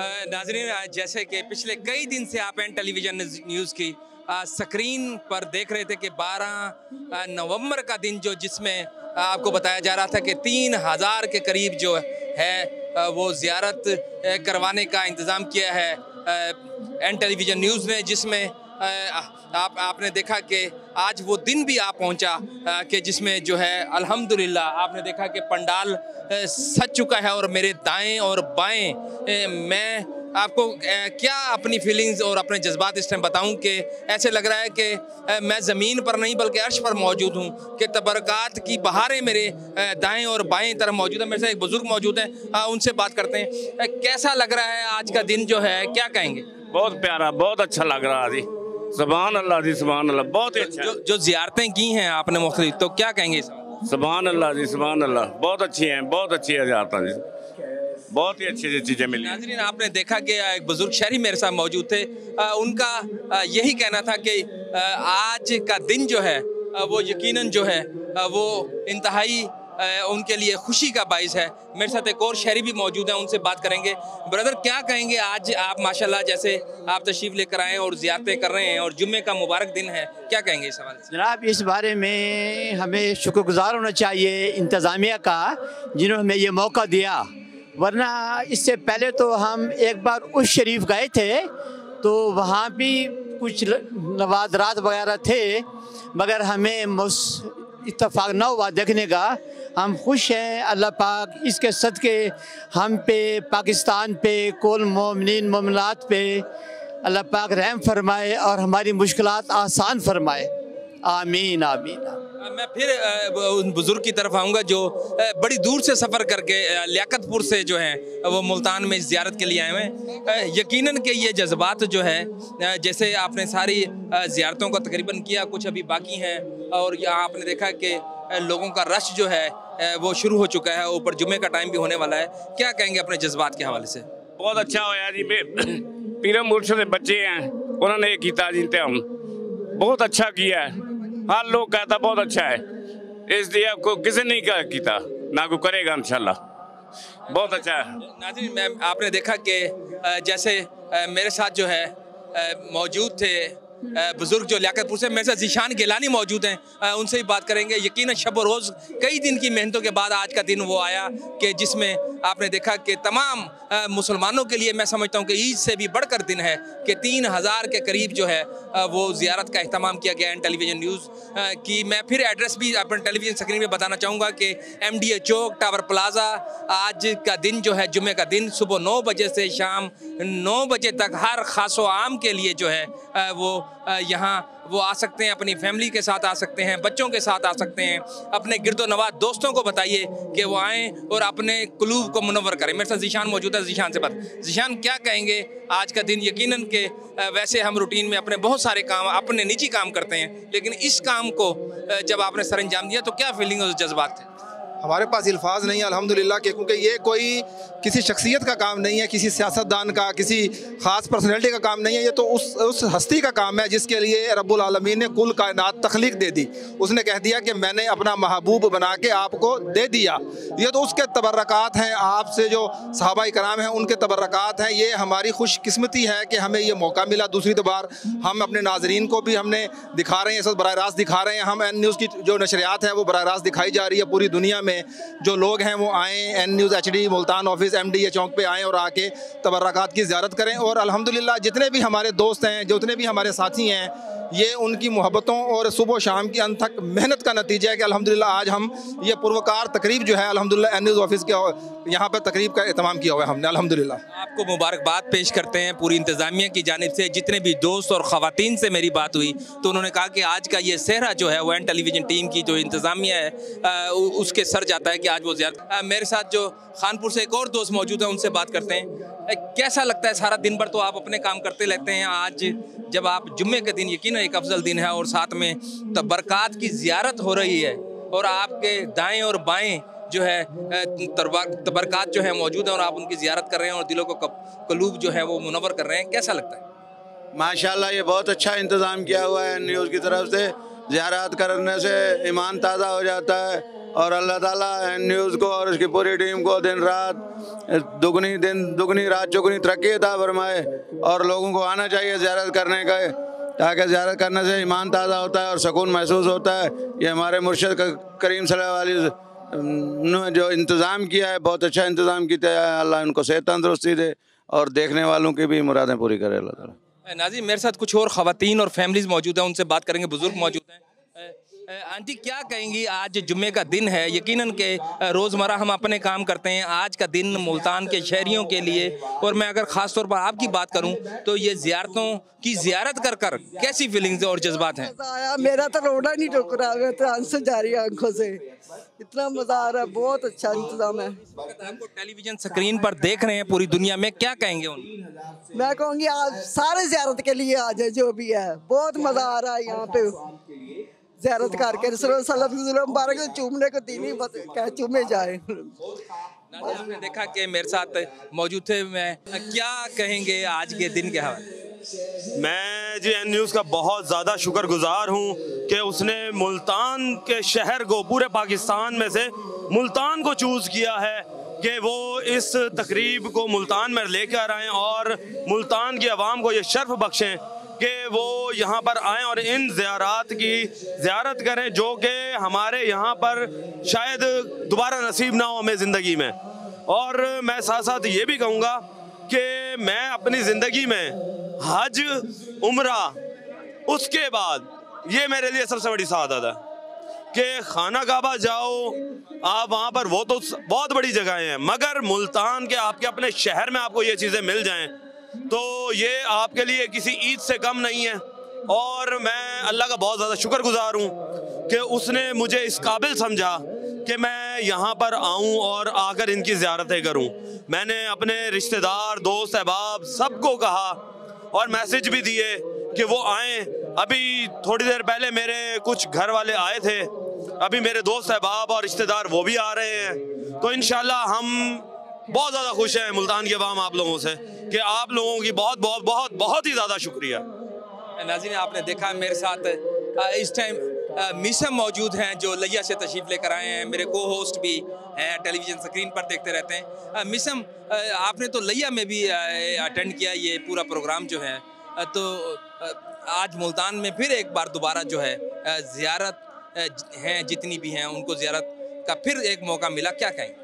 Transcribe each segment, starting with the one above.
नाज़रीन, जैसे कि पिछले कई दिन से आप एन टेलीविज़न न्यूज़ की स्क्रीन पर देख रहे थे कि 12 नवंबर का दिन जो जिसमें आपको बताया जा रहा था कि 3000 के करीब जो है वो ज़ियारत करवाने का इंतज़ाम किया है एन टेलीविज़न न्यूज़ ने, जिसमें आपने देखा कि आज वो दिन भी आ पहुंचा कि जिसमें जो है अल्हम्दुलिल्लाह आपने देखा कि पंडाल सज चुका है। और मेरे दाएं और बाएं मैं आपको क्या अपनी फीलिंग्स और अपने जज्बात इस टाइम बताऊं कि ऐसे लग रहा है कि मैं ज़मीन पर नहीं बल्कि अर्श पर मौजूद हूं, कि तबरकात की बहारें मेरे दाएं और बाएं तरफ मौजूद है। मेरे साथ एक बुज़ुर्ग मौजूद हैं, उनसे बात करते हैं। कैसा लग रहा है आज का दिन जो है, क्या कहेंगे? बहुत प्यारा, बहुत अच्छा लग रहा है जी। सुभान अल्लाह जी, सुभान अल्लाह, बहुत ही अच्छा। जो ज़ियारतें की हैं आपने मुख्तलिफ, तो क्या कहेंगे? सुभान अल्लाह जी, सुभान अल्लाह, बहुत अच्छी हैं, बहुत अच्छी है ज़ियारतें जी, बहुत ही अच्छी चीज़ें मिली। नाज़रीन, आपने देखा कि एक बुजुर्ग शहरी मेरे साथ मौजूद थे, उनका यही कहना था कि आज का दिन जो है वो यकीनन जो है वो इंतहाई उनके लिए खुशी का बाइस है। मेरे साथ एक और शहरी भी मौजूद हैं, उनसे बात करेंगे। ब्रदर, क्या कहेंगे? आज आप माशाल्लाह जैसे आप तशरीफ़ लेकर आए और ज़ियारतें कर रहे हैं और जुम्मे का मुबारक दिन है, क्या कहेंगे इस हवाले से? जनाब, इस बारे में हमें शुक्रगुजार होना चाहिए इंतज़ामिया का, जिन्होंने हमें ये मौका दिया। वरना इससे पहले तो हम एक बार उस शरीफ गए थे तो वहाँ भी कुछ नवादरात वगैरह थे, मगर हमें इत्तफाक न हुआ देखने का। हम खुश हैं, अल्लाह पाक इसके सदके हम पे, पाकिस्तान पे, कुल मोमिनीन मोमिनात पे अल्लाह पाक रहम फरमाए और हमारी मुश्किलात आसान फरमाए। आमीन आमीन। मैं फिर उन बुज़ुर्ग की तरफ आऊँगा जो बड़ी दूर से सफ़र करके लियाकतपुर से जो है वो मुल्तान में ज़ियारत के लिए आए हुए हैं। यकीनन के ये जज्बात जो है, जैसे आपने सारी ज़ियारतों का तकरीबन किया, कुछ अभी बाकी हैं, और यहाँ आपने देखा कि लोगों का रश जो है वो शुरू हो चुका है, ऊपर जुमे का टाइम भी होने वाला है। क्या कहेंगे अपने जज्बात के हवाले से? बहुत अच्छा होया जी। पीरम मुर्शद के बच्चे हैं, उन्होंने किया जी इंतजाम, बहुत अच्छा किया है। हर लोग कहता बहुत अच्छा है, इसलिए आपको किसी नहीं किया ना को करेगा इंशाल्लाह, बहुत अच्छा है। नाज़रीन, आपने देखा कि जैसे मेरे साथ जो है मौजूद थे बुज़ुर्ग जो लियाकतपुर से, मेरे साथ ज़ीशान गिलानी मौजूद हैं, उनसे भी बात करेंगे। यकीनन शब व रोज़ कई दिन की मेहनतों के बाद आज का दिन वो आया कि जिसमें आपने देखा कि तमाम मुसलमानों के लिए मैं समझता हूँ कि ईद से भी बढ़कर दिन है कि 3000 के करीब जो है वो ज़ियारत का अहतमाम किया गया एन टेलीविज़न न्यूज़ की। मैं फिर एड्रेस भी अपने टेलीविज़न स्क्रीन में बताना चाहूँगा कि MDA चौक, टावर प्लाज़ा। आज का दिन जो है जुमे का दिन, सुबह 9 बजे से शाम 9 बजे तक हर खास व आम के लिए जो है वो यहाँ वो आ सकते हैं, अपनी फैमिली के साथ आ सकते हैं, बच्चों के साथ आ सकते हैं। अपने गिरदो नवाज दोस्तों को बताइए कि वो आएँ और अपने कुलूब को मुनव्वर करें। मेरे साथ ज़ीशान मौजूद है, ज़ीशान से बात। ज़ीशान, क्या कहेंगे आज का दिन? यकीनन के वैसे हम रूटीन में अपने बहुत सारे काम, अपने निजी काम करते हैं, लेकिन इस काम को जब आपने सर अंजाम दिया तो क्या फीलिंग और जज्बात थे? हमारे पास अल्फाज नहीं है अल्हम्दुलिल्लाह के, क्योंकि ये कोई किसी शख्सियत का काम नहीं है, किसी सियासतदान का, किसी ख़ास पर्सनैलिटी का काम नहीं है। ये तो उस हस्ती का काम है जिसके लिए रब्बुल आलमीन ने कुल कायनात तख्लीक दे दी। उसने कह दिया कि मैंने अपना महबूब बना के आपको दे दिया। ये तो उसके तबर्रकात हैं, आपसे जो सहाबाए कराम हैं उनके तबर्रकात हैं। ये हमारी खुशकिस्मती है कि हमें ये मौका मिला। दूसरी बार हम अपने नाजरीन को भी हमने दिखा रहे हैं, इस वक्त बराह रास्त दिखा रहे हैं। हम एन न्यूज़ की जो नशरियात है वो बराह रास्त दिखाई जा रही है पूरी दुनिया में। जो लोग हैं वो आएँ, N news HD Multan office MDA चौक पे आएँ और आके तबर्रकात की ज़ियारत करें। और अल्हम्दुलिल्लाह जितने भी हमारे दोस्त हैं, जितने भी हमारे साथी हैं, ये उनकी मोहब्बतों और सुबह शाम की अनथक मेहनत का नतीजा है कि अल्हम्दुलिल्लाह आज हम ये पुरवकार तकरीब जो है अल्हम्दुलिल्लाह एन न्यूज़ ऑफिस के यहाँ पर तकरीब का एहतमाम किया हुआ है हमने अल्हम्दुलिल्लाह। आपको मुबारकबाद पेश करते हैं पूरी इंतज़ामिया की जानिब से। जितने भी दोस्त और ख़वातीन से मेरी बात हुई तो उन्होंने कहा कि आज का ये सेहरा जो है वो एन टेलीविज़न टीम की जो इंतज़ामिया है उसके सर जाता है कि आज वो ज़्यादा। मेरे साथ जो खानपुर से एक और दोस्त मौजूद हैं, उनसे बात करते हैं। कैसा लगता है? सारा दिन भर तो आप अपने काम करते रहते हैं, आज जब आप जुम्मे के दिन, यकीन एक अफजल दिन है और साथ में तबरकात की ज़ियारत हो रही है और आपके दाएं और बाएं जो है तबरकात जो है मौजूद है और आप उनकी ज़ियारत कर रहे हैं और दिलों को कलूब जो है वो मुनव्वर कर रहे हैं, कैसा लगता है? माशाल्लाह, ये बहुत अच्छा इंतज़ाम किया हुआ है न्यूज़ की तरफ से। ज़ियारत करने से ईमान ताज़ा हो जाता है। और अल्लाह ताला एन न्यूज़ को और उसकी पूरी टीम को दिन रात चौगुनी तरक्की अता फरमाए। और लोगों को आना चाहिए ज़ियारत करने का, ताकि ज़ियारत करने से ईमान ताज़ा होता है और सुकून महसूस होता है। ये हमारे मुर्शिद करीम सल्लल्लाहु अलैहि वसल्लम ने जो इंतज़ाम किया है, बहुत अच्छा इंतज़ाम किया है। अल्लाह उनको सेहत तंदुरुस्ती दे और देखने वालों की भी मुरादें पूरी करे अल्लाह ताला। नाज़रीन, मेरे साथ कुछ और ख़वातीन और फैमिलीज़ मौजूद हैं, उनसे बात करेंगे। बुज़ुर्ग मौजूद हैं। आंटी, क्या कहेंगी? आज जुम्मे का दिन है, यकीनन के रोज़मर्रा हम अपने काम करते हैं। आज का दिन मुल्तान के शहरियों के लिए, और मैं अगर ख़ास तौर पर आपकी बात करूं तो ये ज़ियारतों की ज़ियारत कर कर कैसी फीलिंग्स और जज्बात हैं? मेरा तो रोना नहीं टुक रहा, मैं तो आंसू जा रही है आंखों से, इतना मज़ा आ रहा है। बहुत अच्छा इंतज़ाम है। आपको टेलीविज़न स्क्रीन पर देख रहे हैं पूरी दुनिया में, क्या कहेंगे उन? मैं कहूँगी आज सारे ज़ियारत के लिए आ जाए, जो भी है। बहुत मज़ा आ रहा है यहाँ पे ज़ियारत करके। रसूलुल्लाह मुबारक चूमने को दीनी क्या चूमे जाए। आपने देखा कि मेरे साथ मौजूद थे, मैं क्या कहेंगे आज के दिन के हवाले? मैं जी एन न्यूज़ का बहुत ज़्यादा शुक्रगुजार हूँ कि उसने मुल्तान के शहर को पूरे पाकिस्तान में से मुल्तान को चूज़ किया है कि वो इस तकरीब को मुल्तान में लेकर आएँ और मुल्तान की आवाम को ये शर्फ बख्शें कि वो यहाँ पर आएँ और इन ज़ियारत की ज़ियारत करें, जो कि हमारे यहाँ पर शायद दोबारा नसीब ना हो हमें ज़िंदगी में। और मैं साथ साथ ये भी कहूँगा कि मैं अपनी ज़िंदगी में हज उम्रा उसके बाद ये मेरे लिए सबसे बड़ी सआदत है कि खाना काबा जाओ आप, वहाँ पर वो तो बहुत बड़ी जगहें हैं, मगर मुल्तान के आपके अपने शहर में आपको ये चीज़ें मिल जाएं तो ये आपके लिए किसी ईद से कम नहीं है। और मैं अल्लाह का बहुत ज़्यादा शुक्रगुजार हूँ कि उसने मुझे इस काबिल समझा कि मैं यहाँ पर आऊँ और आकर इनकी ज़ियारतें करूँ। मैंने अपने रिश्तेदार, दोस्त, अहबाब सबको कहा और मैसेज भी दिए कि वो आएँ। अभी थोड़ी देर पहले मेरे कुछ घर वाले आए थे, अभी मेरे दोस्त अहबाब और रिश्तेदार वो भी आ रहे हैं। तो इंशाल्लाह हम बहुत ज़्यादा खुश हैं मुल्तान के अवाम आप लोगों से कि आप लोगों की बहुत बहुत बहुत बहुत ही ज़्यादा शुक्रिया। नाज़रीन, आपने देखा मेरे साथ इस टाइम मिसम मौजूद हैं जो लिया से तशरीफ़ लेकर आए हैं। मेरे को होस्ट भी हैं, टेलीविज़न स्क्रीन पर देखते रहते हैं। मिसम, आपने तो लिया में भी अटेंड किया ये पूरा प्रोग्राम जो है, तो आज मुल्तान में फिर एक बार दोबारा जो है ज़ियारत हैं, जितनी भी हैं उनको ज़ियारत का फिर एक मौका मिला, क्या कहें?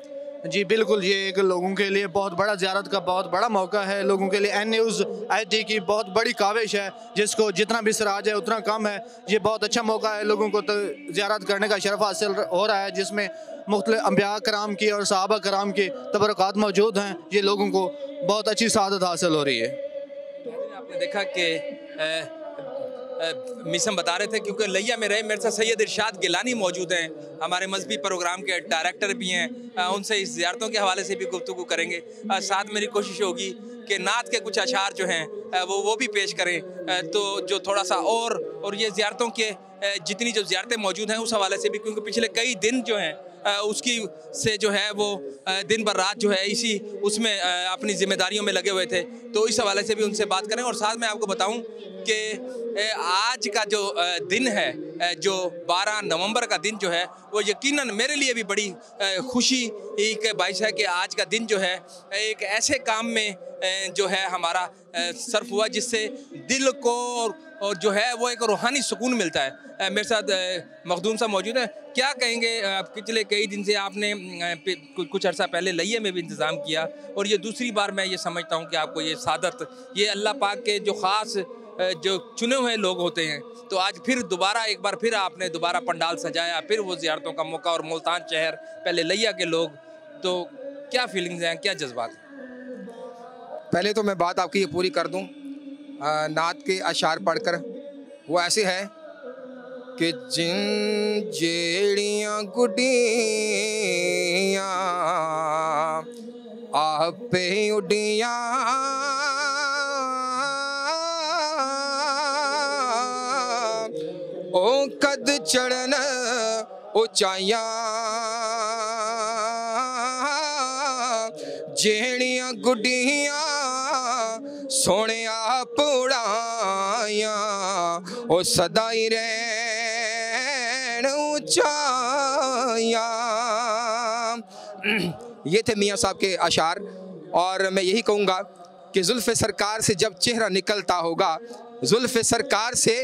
जी बिल्कुल, ये एक लोगों के लिए बहुत बड़ा ज़ियारत का बहुत बड़ा मौका है। लोगों के लिए एन न्यूज़ HD की बहुत बड़ी काविश है, जिसको जितना भी सराहा जाए उतना कम है। ये बहुत अच्छा मौका है, लोगों को तो ज़ियारत करने का शरफ हासिल हो रहा है, जिसमें मुख्तलिफ अंबिया कराम की और सहाबा कराम की तबरुकात मौजूद हैं। ये लोगों को बहुत अच्छी सआदत हासिल हो रही है। आपने देखा कि मिसम बता रहे थे, क्योंकि लिया में रहे, मेरे साथ सैयद इरशाद गिलानी मौजूद हैं, हमारे मजहबी प्रोग्राम के डायरेक्टर भी हैं। उनसे इस ज़ियारतों के हवाले से भी गुफ्तगू करेंगे। साथ मेरी कोशिश होगी कि नात के कुछ अशार जो हैं वो भी पेश करें, तो जो थोड़ा सा और ये ज़ियारतों के जितनी जो ज़ियारतें मौजूद हैं उस हवाले से भी, क्योंकि पिछले कई दिन जो हैं उसकी से जो है वो दिन भर रात जो है इसी उसमें अपनी जिम्मेदारियों में लगे हुए थे, तो इस हवाले से भी उनसे बात करें। और साथ में आपको बताऊं कि आज का जो दिन है, जो 12 नवंबर का दिन जो है, वो यकीनन मेरे लिए भी बड़ी खुशी का बाइस है कि आज का दिन जो है एक ऐसे काम में जो है हमारा सर्फ हुआ जिससे दिल को और जो है वो एक रूहानी सुकून मिलता है। मेरे साथ मखदूम साहब मौजूद हैं, क्या कहेंगे? पिछले कई दिन से आपने कुछ अर्सा पहले लिया में भी इंतज़ाम किया, और ये दूसरी बार मैं ये समझता हूँ कि आपको ये सादत, ये अल्लाह पाक के जो ख़ास जो चुने हुए लोग होते हैं, तो आज फिर दोबारा एक बार फिर आपने दोबारा पंडाल सजाया, फिर वो ज़ियारतों का मौका, और मुल्तान शहर पहले लिया के लोग, तो क्या फीलिंग्स हैं, क्या जज्बात हैं? पहले तो मैं बात आपकी ये पूरी कर दूं, नात के अशार पढ़कर। वो ऐसे है कि जिन जेड़ियाँ गुडियाँ आपे उडियाँ ओ कद चढ़न ऊंचाइयाँ जेड़ियाँ गुडियाँ सोने आप उड़ाइयाँ ओ सदा ही रह सच्चाइयाँ। ये थे मियाँ साहब के अशार। और मैं यही कहूँगा कि जुल्फ़े सरकार से जब चेहरा निकलता होगा, जुल्फ़े सरकार से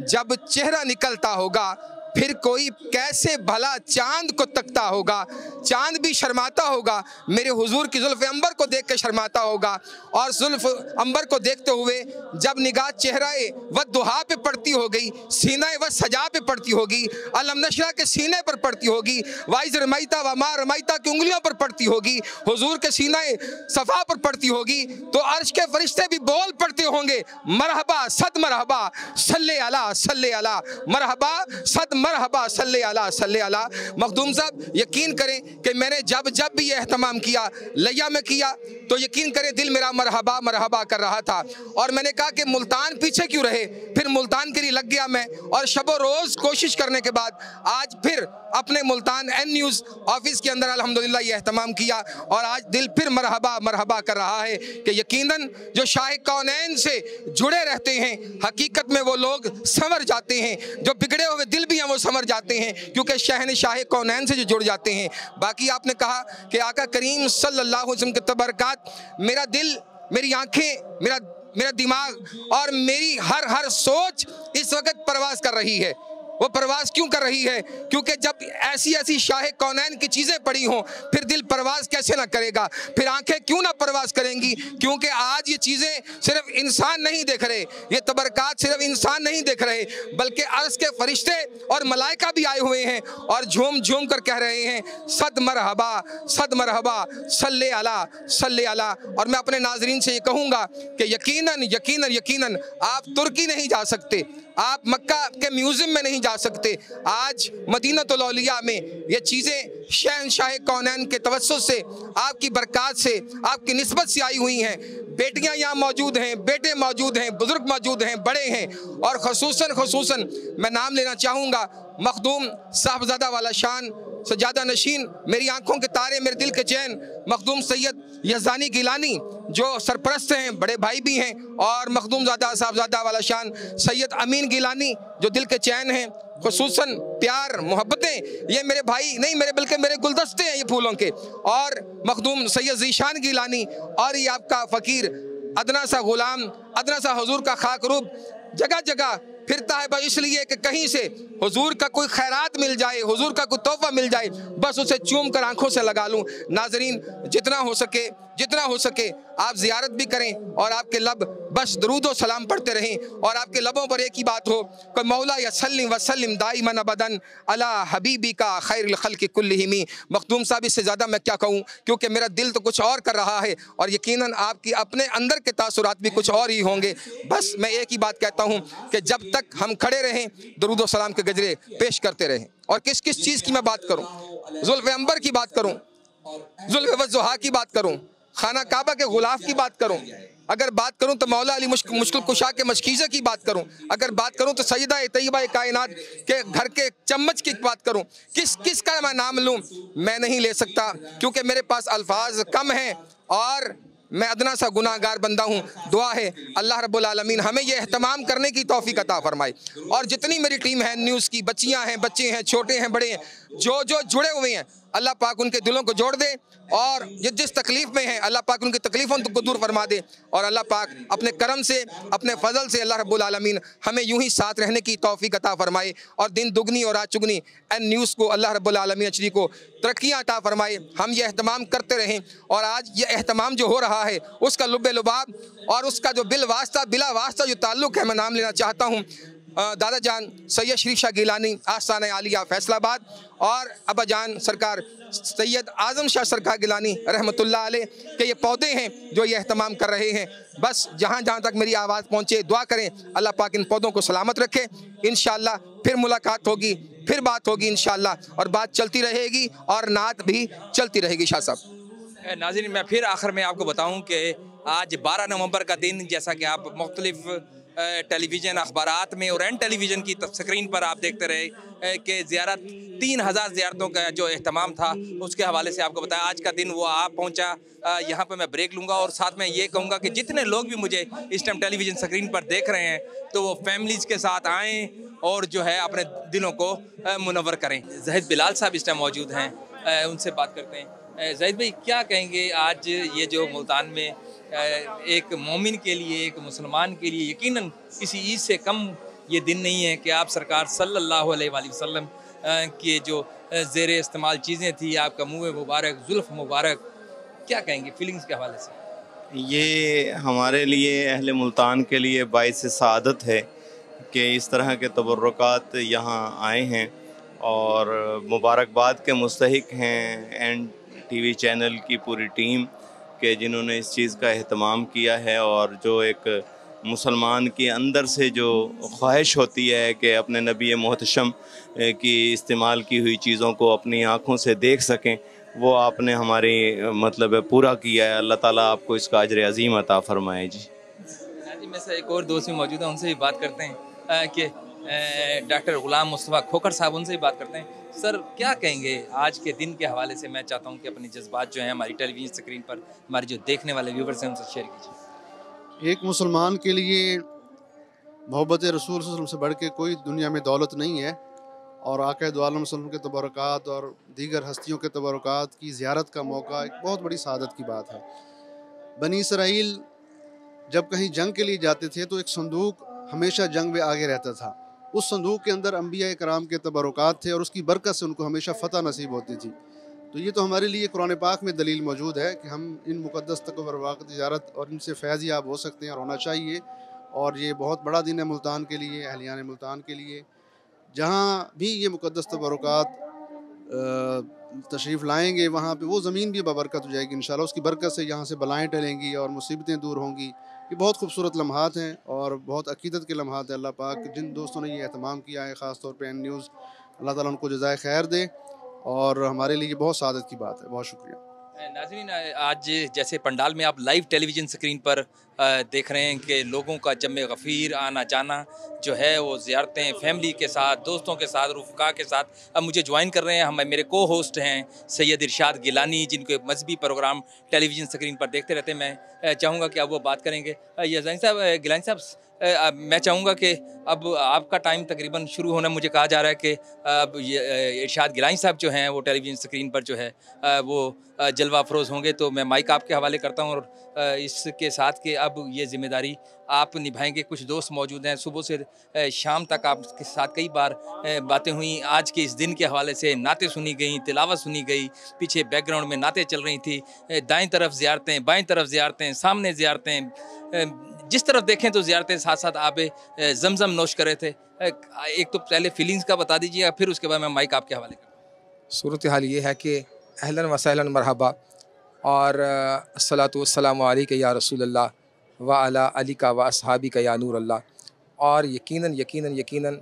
जब चेहरा निकलता होगा, फिर कोई कैसे भला चांद को तकता होगा। चांद भी शर्माता होगा, मेरे हुजूर की जुल्फ़ अंबर को देख के शर्माता होगा। और जुल्फ़ अंबर को देखते हुए जब निगाह चेहराए व दुहा पे पड़ती होगी, सीनाए व सजा पे पड़ती होगी, अलम नशरा के सीने पर पड़ती होगी, वाइज रमैता व मा रमैता की उंगलियों पर पड़ती होगी, हुजूर के सीनाए सफ़ा पर पड़ती होगी, तो अर्श के फरिश्ते भी बोल पड़ते होंगे, मरहबा सद मरहबा सल्ले अला सल्ले अला, मरहबा सद मरहबा सल्ले अला सल्ले अला। मखदूम साहब यकीन करें कि मैंने जब जब भी ये एहतमाम किया, लैया में किया, तो यकीन करें दिल मेरा मरहबा मरहबा कर रहा था। और मैंने कहा कि मुल्तान पीछे क्यों रहे, फिर मुल्तान के लिए लग गया मैं। और शबो रोज़ कोशिश करने के बाद आज फिर अपने मुल्तान एन न्यूज़ ऑफिस के अंदर अल्हम्दुलिल्लाह ये एहतमाम किया। और आज दिल फिर मरहबा मरहबा कर रहा है कि यकीनन जो शाह कौनैन से जुड़े रहते हैं, हकीकत में वो लोग संवर जाते हैं। जो बिगड़े हुए दिल भी हैं वो संवर जाते हैं, क्योंकि शाह कौनैन से जो जुड़ जाते हैं। बाकी आपने कहा कि आका करीम सल्लल्लाहु अलैहि वसल्लम के तबरकात, मेरा दिल, मेरी आंखें, मेरा दिमाग और मेरी हर सोच इस वक्त परवास कर रही है। वो परवाज़ क्यों कर रही है? क्योंकि जब ऐसी ऐसी शाह कौनैन की चीज़ें पड़ी हों, फिर दिल परवाज़ कैसे ना करेगा, फिर आंखें क्यों ना परवाज़ करेंगी? क्योंकि आज ये चीज़ें सिर्फ इंसान नहीं देख रहे, ये तबरकात सिर्फ इंसान नहीं देख रहे, बल्कि अर्श के फरिश्ते और मलाइका भी आए हुए हैं और झूम झूम कर कह रहे हैं सद मरहबा सल्ले अला सल्ले अला। और मैं अपने नाजरीन से ये कहूँगा कि यकीनन यकीनन यकीनन आप तुर्की नहीं जा सकते, आप मक्का के म्यूज़ियम में नहीं जा सकते। आज मदीनतुल औलिया में ये चीज़ें शहंशाह कौनैन के तवस्सुत से, आपकी बरक़ात से, आपकी निस्बत से आई हुई हैं। बेटियां यहाँ मौजूद हैं, बेटे मौजूद हैं, बुज़ुर्ग मौजूद हैं, बड़े हैं। और ख़ुसूसन मैं नाम लेना चाहूँगा मखदूम साहबजादा वाला शान, सजादा नशीन, मेरी आंखों के तारे, मेरे दिल के चैन, मखदूम सैयद यज़दानी गिलानी जो सरपरस्त हैं, बड़े भाई भी हैं। और मखदूम ज़ादा साहबजादा वाला शान सैयद अमीन गिलानी जो दिल के चैन हैं। खुसूसन प्यार मोहब्बतें, ये मेरे भाई नहीं, मेरे बल्कि मेरे गुलदस्ते हैं ये फूलों के। और मखदूम सैयद ज़ीशान गिलानी, और ये आपका फ़कीर अदना सा ग़ुलाम, अदना सा हुजूर का खाक रूप जगह जगह फिरता है, बस इसलिए कि कहीं से हुजूर का कोई खैरात मिल जाए, हुजूर का कोई तोहफा मिल जाए, बस उसे चूम कर आंखों से लगा लूं। नाजरीन जितना हो सके आप ज़ियारत भी करें और आपके लब बस दरूद व सलाम पढ़ते रहें। और आपके लबों पर एक ही बात हो कि मौला यसल्लिम वसल्लिम दाइमन अबदन अला हबीबी का खैरुल खल्क़ि कुल्लिहिम। मखदूम साहब इससे ज़्यादा मैं क्या कहूँ, क्योंकि मेरा दिल तो कुछ और कर रहा है और यकीनन आपकी अपने अंदर के तासुरात भी कुछ और ही होंगे। बस मैं एक ही बात कहता हूँ कि जब तक हम खड़े रहें दरूद व सलाम के गजरे पेश करते रहें। और किस किस चीज़ की मैं बात करूँ, जुल्फ़ अंबर की बात करूँ, जुल्फ़ वज़्ज़ुहा की बात करूँ, खाना काबा के गुलाफ की बात करूं, अगर बात करूं तो मौला अली मुश्किल कुशा के मशकीज़े की बात करूं, अगर बात करूं तो सैयदा तैयबा कायनात के घर के चम्मच की बात करूं, किस का मैं नाम लूं? मैं नहीं ले सकता क्योंकि मेरे पास अल्फाज कम हैं और मैं अदना सा गुनाहगार बंदा हूँ। दुआ है अल्लाह रब्बुल आलमीन हमें यह एहतमाम करने की तौफीक अता फरमाए। और जितनी मेरी टीम है न्यूज़ की, बच्चियाँ हैं, बच्चे हैं, छोटे हैं, बड़े हैं, जो जुड़े हुए हैं, अल्लाह पाक उनके दिलों को जोड़ दे और जिस तकलीफ़ में हैं अल्लाह पाक उनकी तकलीफ़ों को दूर फरमा दे। और अल्लाह पाक अपने करम से, अपने फजल से अल्लाह रब्बुल आलमीन हमें यूं ही साथ रहने की तौफीक अता फरमाए और दिन दुगनी और रात चुगनी एन न्यूज़ को अल्लाह रब्बुल आलमीन HD को तरक्कियाँ अता फरमाए। हम ये एहतमाम करते रहें और आज ये एहतमाम जो हो रहा है उसका लुब्बे लुबाब और उसका जो बिला वास्ता जो ताल्लुक़ है, मैं नाम लेना चाहता हूँ दादा जान सैयद शरीफ शाह गिलानी आस्थान आलिया फैसलाबाद और अबा जान सरकार सैयद आज़म शाह सरकार गिलानी रहमतुल्लाह अलैह के ये पौधे हैं जो ये एहतमाम कर रहे हैं। बस जहाँ तक मेरी आवाज़ पहुँचे दुआ करें अल्लाह पाक इन पौधों को सलामत रखे। इंशाअल्लाह फिर मुलाकात होगी, फिर बात होगी इंशाअल्लाह और बात चलती रहेगी और नात भी चलती रहेगी। शाह साहब नाज़रीन, मैं फिर आखिर में आपको बताऊँ कि आज 12 नवंबर का दिन, जैसा कि आप मुख्तलिफ टेलीविज़न अखबारात में और एन टेलीविज़न की स्क्रीन पर आप देखते रहे कि ज़ियारत 3000 ज़ियारतों का जो एहतमाम था उसके हवाले से आपको बताया। आज का दिन वो आप पहुंचा। यहाँ पर मैं ब्रेक लूँगा और साथ में ये कहूँगा कि जितने लोग भी मुझे इस टाइम टेलीविज़न स्क्रीन पर देख रहे हैं तो वो फैमिलीज़ के साथ आएँ और जो है अपने दिलों को मुनव्वर करें। ज़ाहिद बिलाल साहब इस टाइम मौजूद हैं, उनसे बात करते हैं। ज़ाहिद भाई, क्या कहेंगे आज ये जो मुल्तान में एक मोमिन के लिए, एक मुसलमान के लिए यकीनन किसी ईद से कम ये दिन नहीं है कि आप सरकार सल्लल्लाहु अलैहि वसल्लम के जो ज़ेर इस्तेमाल चीज़ें थी, आपका मुँह मुबारक, जुल्फ़ मुबारक, क्या कहेंगे फीलिंग्स के हवाले से? ये हमारे लिए, अहले मुल्तान के लिए बाइस सआदत है कि इस तरह के तबर्रुकात यहाँ आए हैं और मुबारकबाद के मुस्तहिक हैं एन टीवी चैनल की पूरी टीम के जिन्होंने इस चीज़ का एहतमाम किया है। और जो एक मुसलमान के अंदर से जो ख्वाहिश होती है कि अपने नबी मोहतशम की इस्तेमाल की हुई चीज़ों को अपनी आँखों से देख सकें, वो आपने हमारी मतलब पूरा किया है। अल्लाह ताला आपको इसका अजर अज़ीम अता फ़रमाए। जी में से एक और दोस्त भी मौजूद हैं, उनसे भी बात करते हैं कि डॉक्टर ग़ुलाम मुस्तफ़ा खोखर साहब, उनसे भी बात करते हैं। सर, क्या कहेंगे आज के दिन के हवाले से? मैं चाहता हूं कि अपने जज्बात जो हैं हमारी टेलीविज़न स्क्रीन पर हमारे जो देखने वाले व्यूवर्स हैं उनसे शेयर कीजिए। एक मुसलमान के लिए मोहब्बत रसूल सल्लल्लाहु अलैहि वसल्लम से बढ़ के कोई दुनिया में दौलत नहीं है और आक़ा दो आलम सल्लल्लाहु अलैहि वसल्लम के तबरुकात और दीगर हस्तियों के तबरुकात की ज़ियारत का मौका एक बहुत बड़ी सआदत की बात है। बनी इसराइल जब कहीं जंग के लिए जाते थे तो एक संदूक हमेशा जंग में आगे रहता था। उस संदूक के अंदर अंबिया कराम के तबरुकात थे और उसकी बरकत से उनको हमेशा फ़तह नसीब होती थी। तो ये तो हमारे लिए कुरान पाक में दलील मौजूद है कि हम इन मुक़द्दस तबरुकात ज़ियारत और इनसे फैज़ याब हो सकते हैं और होना चाहिए। और ये बहुत बड़ा दिन है मुल्तान के लिए, अहलियान मुल्तान के लिए। जहाँ भी ये मुक़द्दस तबरुकात तशरीफ़ लाएंगे वहाँ पे वो ज़मीन भी बबरकत हो जाएगी इंशाल्लाह। उसकी बरकत से यहाँ से बलाएँ टलेंगी और मुसीबतें दूर होंगी। ये बहुत खूबसूरत लम्हात हैं और बहुत अकीदत के लम्हात हैं। अल्लाह पाक जिन दोस्तों ने ये एहतमाम किया है, ख़ास तौर पे एन न्यूज़, अल्लाह ताला उनको जज़ाए खैर दे और हमारे लिए बहुत सादत की बात है। बहुत शुक्रिया। नाज़रीन, आज जैसे पंडाल में आप लाइव टेलीविज़न स्क्रीन पर देख रहे हैं कि लोगों का जम्मे गफ़ीर आना जाना जो है वो ज़ियारतें फैमिली के साथ, दोस्तों के साथ, रुफ़क़ा के साथ अब मुझे ज्वाइन कर रहे हैं। हम मेरे को होस्ट हैं सैयद इरशाद गिलानी, जिनको मजहबी प्रोग्राम टेलीविज़न स्क्रीन पर देखते रहते हैं। मैं चाहूँगा कि अब वो बात करेंगे। गिलानी साहब, मैं चाहूँगा कि अब आपका टाइम तकरीबन शुरू होना, मुझे कहा जा रहा है कि अब इरशाद गिलानी साहब जो हैं वो टेलीविज़न स्क्रीन पर जो है वो जलवा अफरोज़ होंगे। तो मैं माइक आपके हवाले करता हूँ और इसके साथ कि अब ये ज़िम्मेदारी आप निभाएंगे। कुछ दोस्त मौजूद हैं, सुबह से शाम तक आपके साथ कई बार बातें हुई। आज के इस दिन के हवाले से नातें सुनी गई, तिलावत सुनी गई, पीछे बैकग्राउंड में नातें चल रही थी, दाएँ तरफ ज़ियारतें, बाएँ तरफ ज़ियारतें, सामने ज़ियारतें, जिस तरफ देखें तो ज़ियारतें, साथ साथ आप ज़मज़म नोश कर रहे थे। एक तो पहले फीलिंग्स का बता दीजिए, फिर उसके बाद मैं माइक आपके हवाले करता हूँ। सूरत हाल ये है कि अहलन व सहलन मरहबा और अस्सलातु वस्सलामु अलैका या रसूलल्लाह व अला अलिका व अस्हाबिका या नूर अल्लाह। और यकीनन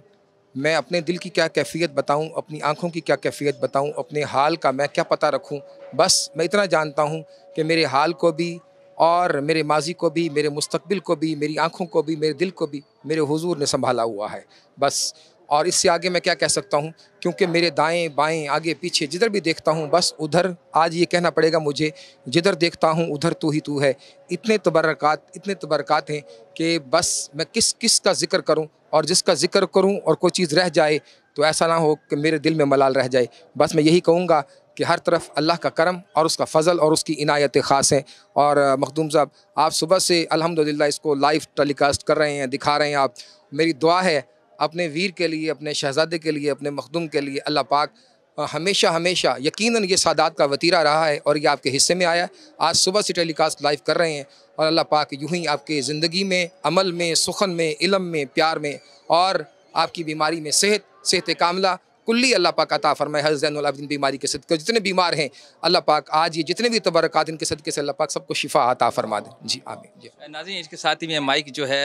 मैं अपने दिल की क्या कैफ़ियत बताऊं, अपनी आँखों की क्या कैफ़ियत बताऊं, अपने हाल का मैं क्या पता रखूं। बस मैं इतना जानता हूं कि मेरे हाल को भी और मेरे माजी को भी, मेरे मुस्तकबिल को भी, मेरी आँखों को भी, मेरे दिल को भी मेरे हुजूर ने संभाला हुआ है बस। और इससे आगे मैं क्या कह सकता हूँ, क्योंकि मेरे दाएं बाएं आगे पीछे जिधर भी देखता हूँ बस उधर, आज ये कहना पड़ेगा मुझे, जिधर देखता हूँ उधर तू ही तू है। इतने तबरकात हैं कि बस मैं किस का ज़िक्र करूँ, और जिसका ज़िक्र करूँ और कोई चीज़ रह जाए तो ऐसा ना हो कि मेरे दिल में मलाल रह जाए। बस मैं यही कहूँगा कि हर तरफ अल्लाह का करम और उसका फ़ज़ल और उसकी इनायत ख़ास है। और मखदूम साहब, आप सुबह से अल्हम्दुलिल्लाह इसको लाइव टेलीकास्ट कर रहे हैं, दिखा रहे हैं आप। मेरी दुआ है अपने वीर के लिए, अपने शहज़ादे के लिए, अपने मखदूम के लिए, अल्लाह पाक हमेशा यकीनन ये सादात का वतीरा रहा है और ये आपके हिस्से में आया। आज सुबह से टेलीकास्ट लाइव कर रहे हैं और अल्लाह पाक यूँ ही आपके ज़िंदगी में, अमल में, सुखन में, इल्म में, प्यार में और आपकी बीमारी में सेहत कामिला कुल्ली अल्लाह पाक अता फरमाए। हज़रत ज़ैनुल आबिदीन बीमारी के सदक़े जितने बीमार हैं अल्लाह पाक आज ये जितने भी तबरकात इनके सदक़े से अल्लाह पाक सबको शिफा अता फरमा दें। जी आमीन। जी नाज़रीन, इसके साथ ही मैं माइक जो है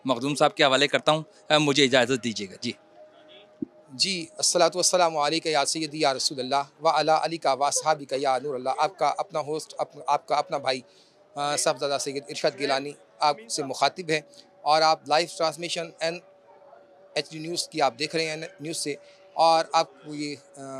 मखदूम साहब के हवाले करता हूँ, मुझे इजाज़त दीजिएगा। जी अस्सलातु वस्सलामु अलैका या सय्यदी या रसूलल्लाह व अला अलिका व अस्हाबिका या नूर अल्लाह। आपका अपना होस्ट, आपका अपना भाई साहबजादा सैयद इरशाद गिलानी आपसे मुखातिब है। और आप लाइव ट्रांसमिशन HD न्यूज़ की आप देख रहे हैं न्यूज़ से। और आपको ये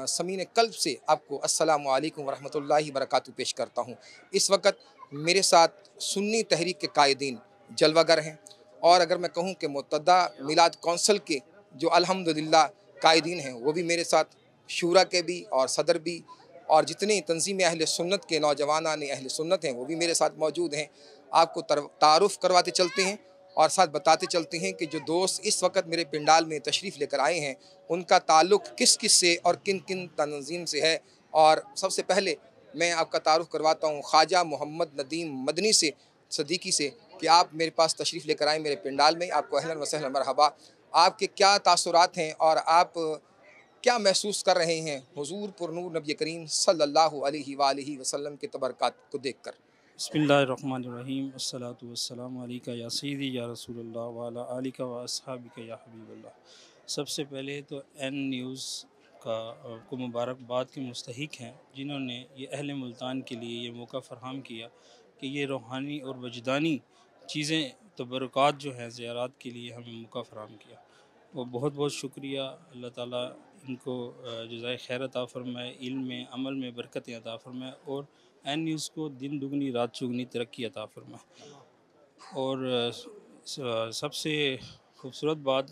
समीन कल्ब से आपको अस्सलामु अलैकुम वरहमतुल्लाहि वबरकातुहू पेश करता हूँ। इस वक्त मेरे साथ सुन्नी तहरीक के कायदीन जलवागर हैं, और अगर मैं कहूँ कि मुत्तदा मिलाद कौंसिल के जो अल्हम्दुलिल्लाह कायदीन हैं वो भी मेरे साथ, शूरा के भी और सदर भी, और जितने तंजीम अहले सुन्नत के नौजवानान अहले सुन्नत हैं वो भी मेरे साथ मौजूद हैं। आपको तारुफ़ करवाते चलते हैं और साथ बताते चलते हैं कि जो दोस्त इस वक्त मेरे पिंडाल में तशरीफ़ लेकर आए हैं उनका ताल्लुक़ किस किस से और किन किन तंजीम से है। और सबसे पहले मैं आपका तारुफ़ करवाता हूँ ख्वाजा मोहम्मद नदीम मदनी से, सदीकी से, कि आप मेरे पास तशरीफ़ लेकर आए मेरे पिंडाल में। आपको अहलन व सहलन मरहबा। आपके क्या तासुरात हैं और आप क्या महसूस कर रहे हैं हुजूर पुरनूर नबी करीम सल्लल्लाहु अलैहि वसल्लम के तबरकात को देखकर? बिस्मिल्लाहिर्रहमानिर्रहीम, अस्सलातु वस्सलामु अलैका या सय्यदी या रसूलल्लाह व अला आलिका व अस्हाबिका या हबीबल्लाह। सबसे पहले तो एन न्यूज़ को मुबारकबाद के मुस्तहिक हैं जिन्होंने ये अहले मुल्तान के लिए ये मौका फ़राहम किया कि ये रूहानी और वजदानी चीज़ें तबरकात जो हैं ज़ियारत के लिए हमें मौका फ़राहम किया। वो बहुत बहुत शुक्रिया। अल्लाह ताला इनको जज़ाए खैर अता फ़रमाए, इल्म में अमल में बरकतें अता फ़रमाए, और एन न्यूज़ को दिन दुगनी रात चुगनी तरक्की अता फ़रमाए। और सबसे खूबसूरत बात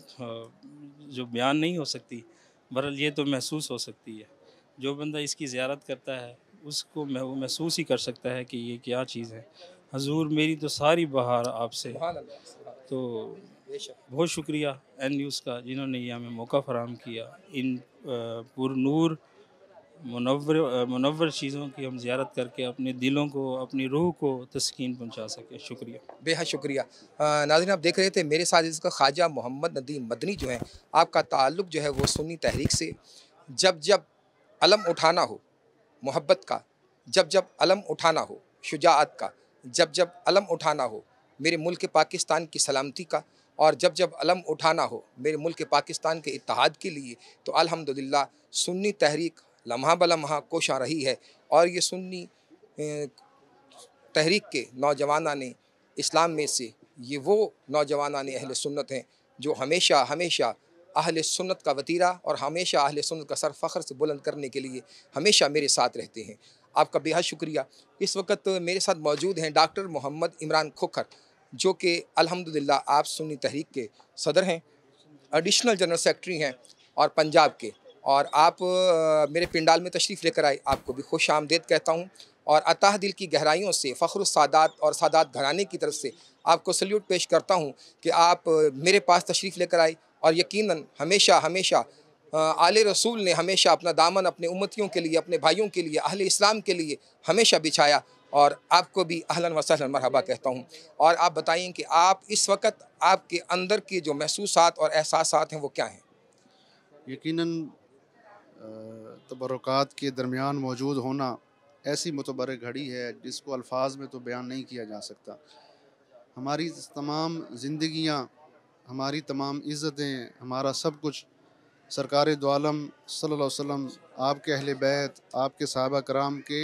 जो बयान नहीं हो सकती, बहरहाल ये तो महसूस हो सकती है। जो बंदा इसकी ज़ियारत करता है उसको वो महसूस ही कर सकता है कि ये क्या चीज़ है। हजूर मेरी तो सारी बहार आपसे। तो बहुत शुक्रिया एन न्यूज़ का जिन्होंने ये हमें मौका फ़राहम किया, इन पुरनूर मुनव्वर चीज़ों की हम ज़ियारत करके अपने दिलों को, अपनी रूह को तस्कीन पहुँचा सके। शुक्रिया, बेहद शुक्रिया। नाज़रीन, आप देख रहे थे मेरे साथ इसका ख्वाजा मोहम्मद नदीम मदनी जो है, आपका ताल्लुक़ जो है वो सुन्नी तहरीक से। जब जब अलम उठाना हो मोहब्बत का, जब जब अलम उठाना हो शुजाअत का, जब जब अलम उठाना हो मेरे मुल्क पाकिस्तान की सलामती का, और जब जब अलम उठाना हो मेरे मुल्क पाकिस्तान के इत्तेहाद के लिए, तो अल्हम्दुलिल्लाह सुन्नी तहरीक लम्हा बलम्हा कोशा रही है। और ये सुन्नी तहरीक के नौजवानान इस्लाम में से ये वो नौजवानान अहले सुन्नत हैं जो हमेशा हमेशा अहले सुन्नत का वतीरा और हमेशा अहले सुन्नत का सर फ़ख्र से बुलंद करने के लिए हमेशा मेरे साथ रहते हैं। आपका बेहद शुक्रिया। इस वक्त मेरे साथ मौजूद हैं डॉक्टर मोहम्मद इमरान खोखर, जो कि अल्हम्दुलिल्लाह आप सुन्नी तहरीक के सदर हैं, एडिशनल जनरल सेक्रेटरी हैं और पंजाब के, और आप मेरे पिंडाल में तशरीफ़ लेकर आए, आपको भी खुश आमदेद कहता हूँ। और अताह दिल की गहराइयों से फ़ख्र सादात और सादात घराने की तरफ से आपको सल्यूट पेश करता हूँ कि आप मेरे पास तशरीफ़ लेकर आए, और यकीनन हमेशा हमेशा आले रसूल ने हमेशा अपना दामन अपने उम्मतियों के लिए, अपने भाइयों के लिए, अहले इस्लाम के लिए हमेशा बिछाया, और आपको भी अहलन व सहलन मरहबा कहता हूँ। और आप बताइए कि आप इस वक्त आपके अंदर के जो महसूसात और एहसासात हैं वो क्या हैं? यकीनन तबरुकात के दरमियान मौजूद होना ऐसी मुतबर घड़ी है जिसको अल्फाज में तो बयान नहीं किया जा सकता। हमारी तमाम ज़िंदगियाँ, हमारी तमाम इज़्ज़तें, हमारा सब कुछ सरकार दो आलम सल्लल्लाहु अलैहि वसल्लम, आपके अहले बैत, आपके सहाबा कराम के